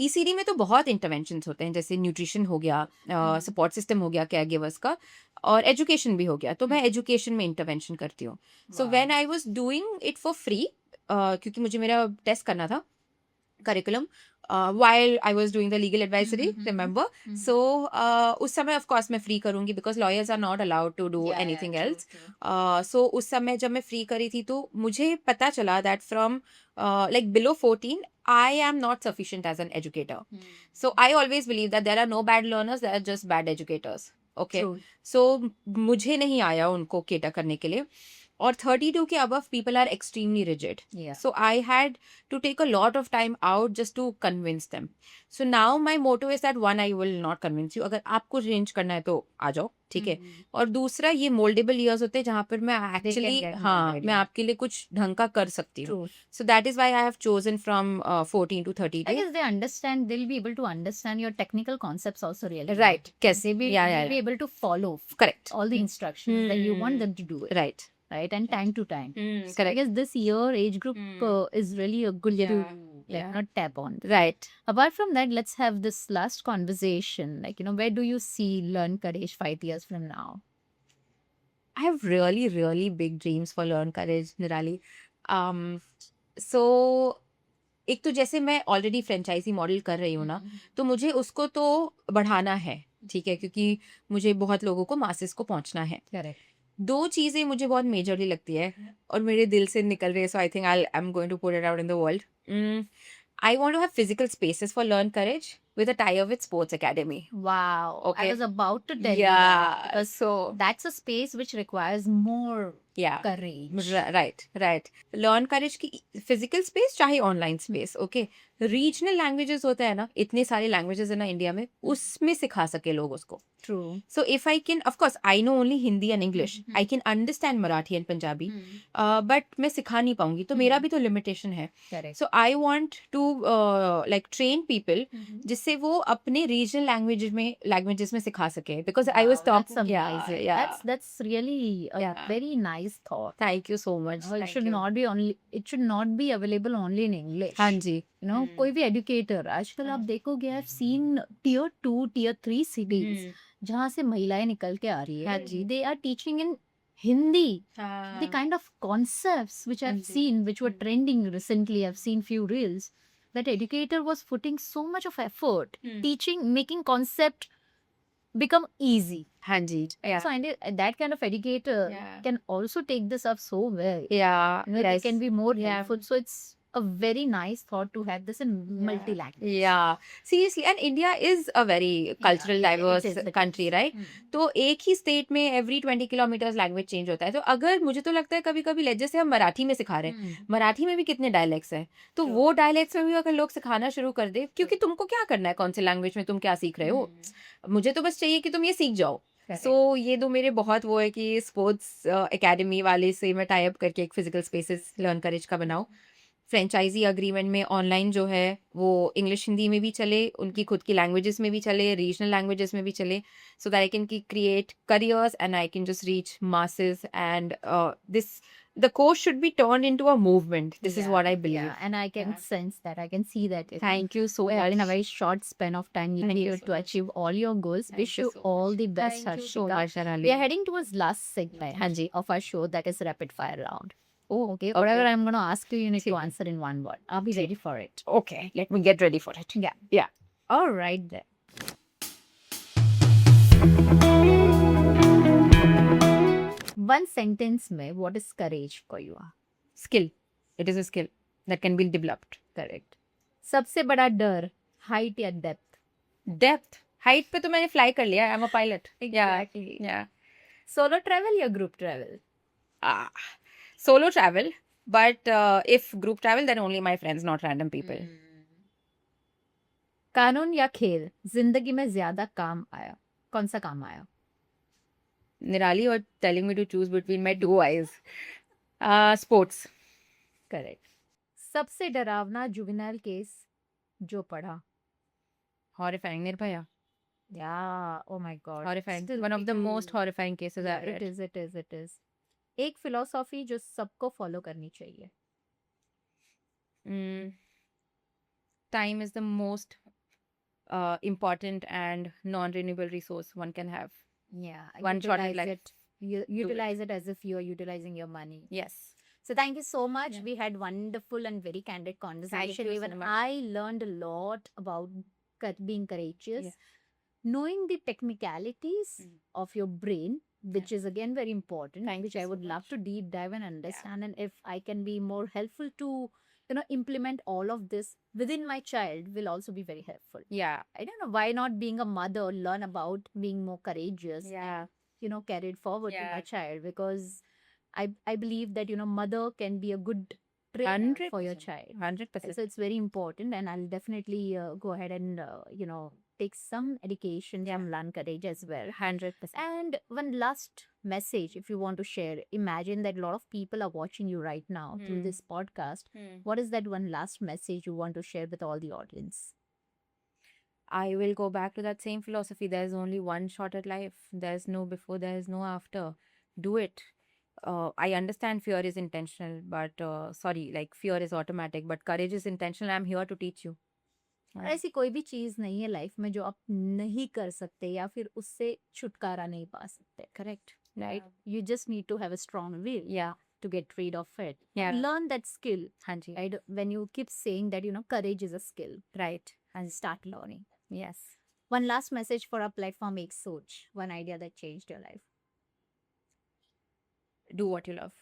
ECD में तो बहुत इंटरवेंशंस होते हैं, जैसे न्यूट्रिशन हो गया, सपोर्ट सिस्टम हो गया केयर गिवर्स का, और एजुकेशन भी हो गया. तो मैं एजुकेशन में इंटरवेंशन करती हूँ. So when I was doing it for free, क्योंकि मुझे मेरा टेस्ट करना था curriculum, while I was doing the legal advisory, Mhm, remember? mhm. So उस समय of course मैं free करूँगी because lawyers are not allowed to do anything true, else. true. So उस समय जब मैं free करी थी तो मुझे पता चला that from like below 14 I am not sufficient as an educator. So I always believe that there are no bad learners, there are just bad educators. Okay. True. So मुझे नहीं आया उनको cater करने के लिए. और 32 के above people are extremely rigid. Yeah. So I had to take a lot of time out just to convince them. So now my motto is that one, I will not convince you. अगर आपको change करना है तो आ जाओ, ठीक है. और दूसरा ये moldable years होते हैं जहाँ पर मैं actually get हाँ molded, मैं yeah. आपके लिए कुछ ढंग का कर सकती हूँ. True. So that is why I have chosen from 14 to 32. I guess they understand, they'll be able to understand your technical concepts also really. Right. Yes. They'll be, Yeah, they'll yeah, be able to follow Correct. all the instructions that you want them to do it. Right. Right, and time to time. So I Correct. guess this year age group is really a good Yeah, like not tap on. Right. Apart from that, let's have this last conversation. Like, where do you see Learn Courage 5 years from now? I have really, really big dreams for Learn Courage, Nirali. So एक तो जैसे मैं already franchise model कर रही हूँ ना, तो मुझे उसको तो बढ़ाना है, ठीक है, क्योंकि मुझे बहुत लोगों को मासेस को पहुंचना है. Correct. दो चीजें मुझे बहुत मेजरली लगती है और मेरे दिल से निकल रही है, so I think I am going to put it out in the world. I want to have physical spaces for learn courage with a tie-up with Sports Academy. Wow. Okay. I was about to tell you Yeah. that. Because So that's a space which requires more yeah. courage. Right. Learn Courage की physical space चाहे online space, okay. Regional languages होता है ना, इतने सारे languages है ना India में, उसमें सिखा सके लोग उसको. True. So if I can, of course, I know only Hindi and English. I can understand Marathi and Punjabi, but मैं सिखा नहीं पाऊंगी, तो मेरा भी तो limitation है. Correct. So I want to like train people जिससे वो अपने regional languages में सिखा सके, because I was That's talking. amazing. Yeah. That's really a very nice thought. Thank you so much. It Thank should you. not be only. It should not be available only in English. हाँ जी. कोई भी educator आजकल आप देखोगे, I have seen tier 2 tier 3 cities जहाँ से महिलाएं निकल के आ रही है. हाँ जी. They are teaching in Hindi. हाँ. The kind of concepts which I've seen, which were trending recently, I've seen few reels, that educator was putting so much of effort, teaching, making concept become easy. हाँ जी. Yeah. So that kind of educator can also take this up so well. Yeah. They can be more Yeah. helpful. So it's a very nice thought to have this in multi-language. Yeah. Seriously, and India is a very cultural diverse it is. country, right? तो एक ही state में every 20 kilometers language change होता है. तो अगर मुझे तो लगता है कभी-कभी जैसे हम मराठी में सिखा रहे हैं, मराठी में भी कितने डायलेक्ट्स हैं, तो वो डायलेक्ट्स में भी अगर लोग सिखाना शुरू कर दे, क्योंकि तुमको क्या करना है, कौन से लैंग्वेज में तुम क्या सीख रहे हो, मुझे तो बस चाहिए कि तुम ये सीख जाओ. सो ये तो मेरे बहुत वो है कि स्पोर्ट्स एकेडमी वाले से मैं टाई अप करके एक फिजिकल स्पेसेस लर्न करेज का बनाऊं. फ्रेंचाइजी अग्रीमेंट में ऑनलाइन जो है वो इंग्लिश हिंदी में भी चले, उनकी खुद की लैंग्वेजेस में भी चले, रीजनल लैंग्वेजेस में भी चले, so that I can create careers and I can just reach masses and this the course should be turned into a movement. This is what I believe. Yeah, and I can sense that. I can see that. Thank you so Well, much. in a very short span of time, you'll be able to achieve all your goals. Wish you all the best, Thank you so Harshika. much, Sharali. We are heading towards last segment Hanji. of our show, that is rapid fire round. Oh, Okay, whatever I'm going to ask you, you need to ठीक है. answer in one word. I'll be ready for it. Okay, let me get ready for it. Yeah. All right then. One sentence में, what is courage for you? Skill. It is a skill that can be developed. Correct. सबसे बड़ा डर, height या depth? Depth. Height पे तो मैंने fly कर लिया. I'm a pilot. Exactly. Yeah. Solo travel या group travel? Solo travel. But if group travel, then only my friends, not random people. कानून या खेल जिंदगी में ज्यादा काम आया? कौन सा काम आया? Nirali, you're telling me to choose between my two eyes. Sports. Correct. सबसे डरावना जुवेनाइल केस जो पढ़ा? Horrifying. Nirbhaya. Yeah, oh my god. Horrifying. Still One of the people- most horrifying cases Yeah, I've read. it is. एक philosophy जो सबको follow करनी चाहिए? Time is the most important and non-renewable resource one can have. Yeah, One shot in utilize life. it. Utilize it as if you are utilizing your money. Yes. So thank you so much. Yeah. We had wonderful and very candid conversation. you so Even much. I learned a lot about being courageous, Yeah. knowing the technicalities Mm. of your brain, which is again very important, Thank which you I so would love much. to deep dive and understand. And if I can be more helpful to, implement all of this within my child, will also be very helpful. Yeah. I don't know why not being a mother learn about being more courageous Yeah. and carried forward to my Yeah. child, because I believe that mother can be a good trainer for your 100%. child. 100%. So it's very important, and I'll definitely go ahead and take some education Yeah. from Learn Courage as well. 100%. And one last message, if you want to share, imagine that a lot of people are watching you right now through this podcast. What is that one last message you want to share with all the audience? I will go back to that same philosophy. There's only one shot at life. There's no before, there's no after. Do it. I understand fear is intentional, but sorry, like fear is automatic, but courage is intentional. I'm here to teach you. और ऐसी कोई भी चीज नहीं है life में जो आप नहीं कर सकते या फिर उससे छुटकारा नहीं पा सकते. Correct. Right? You just need to have a strong will Yeah. to get rid of it. Yeah. Learn that skill. Hanji. Right? When you keep saying that, courage is a skill, Right. and start learning. Yes. One last message for our platform, Ek Soch. One idea that changed your life. Do what you love.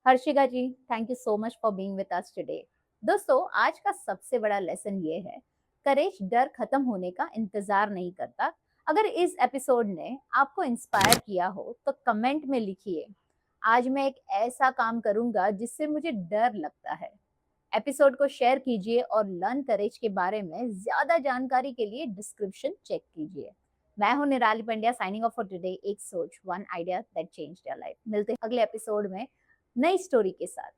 Harshika ji, thank you so much for being with us today. दोस्तों, आज का सबसे बड़ा lesson ये है, करेज डर खत्म होने का इंतजार नहीं करता. अगर इस एपिसोड ने आपको इंस्पायर किया हो तो कमेंट में लिखिए, आज मैं एक ऐसा काम करूंगा जिससे मुझे डर लगता है. एपिसोड को शेयर कीजिए और लर्न करेज के बारे में ज्यादा जानकारी के लिए डिस्क्रिप्शन चेक कीजिए. मैं हूं निराली Pandya, signing off for today. एक सोच, one idea that changed your life. मिलते हैं अगले एपिसोड में नई स्टोरी के साथ.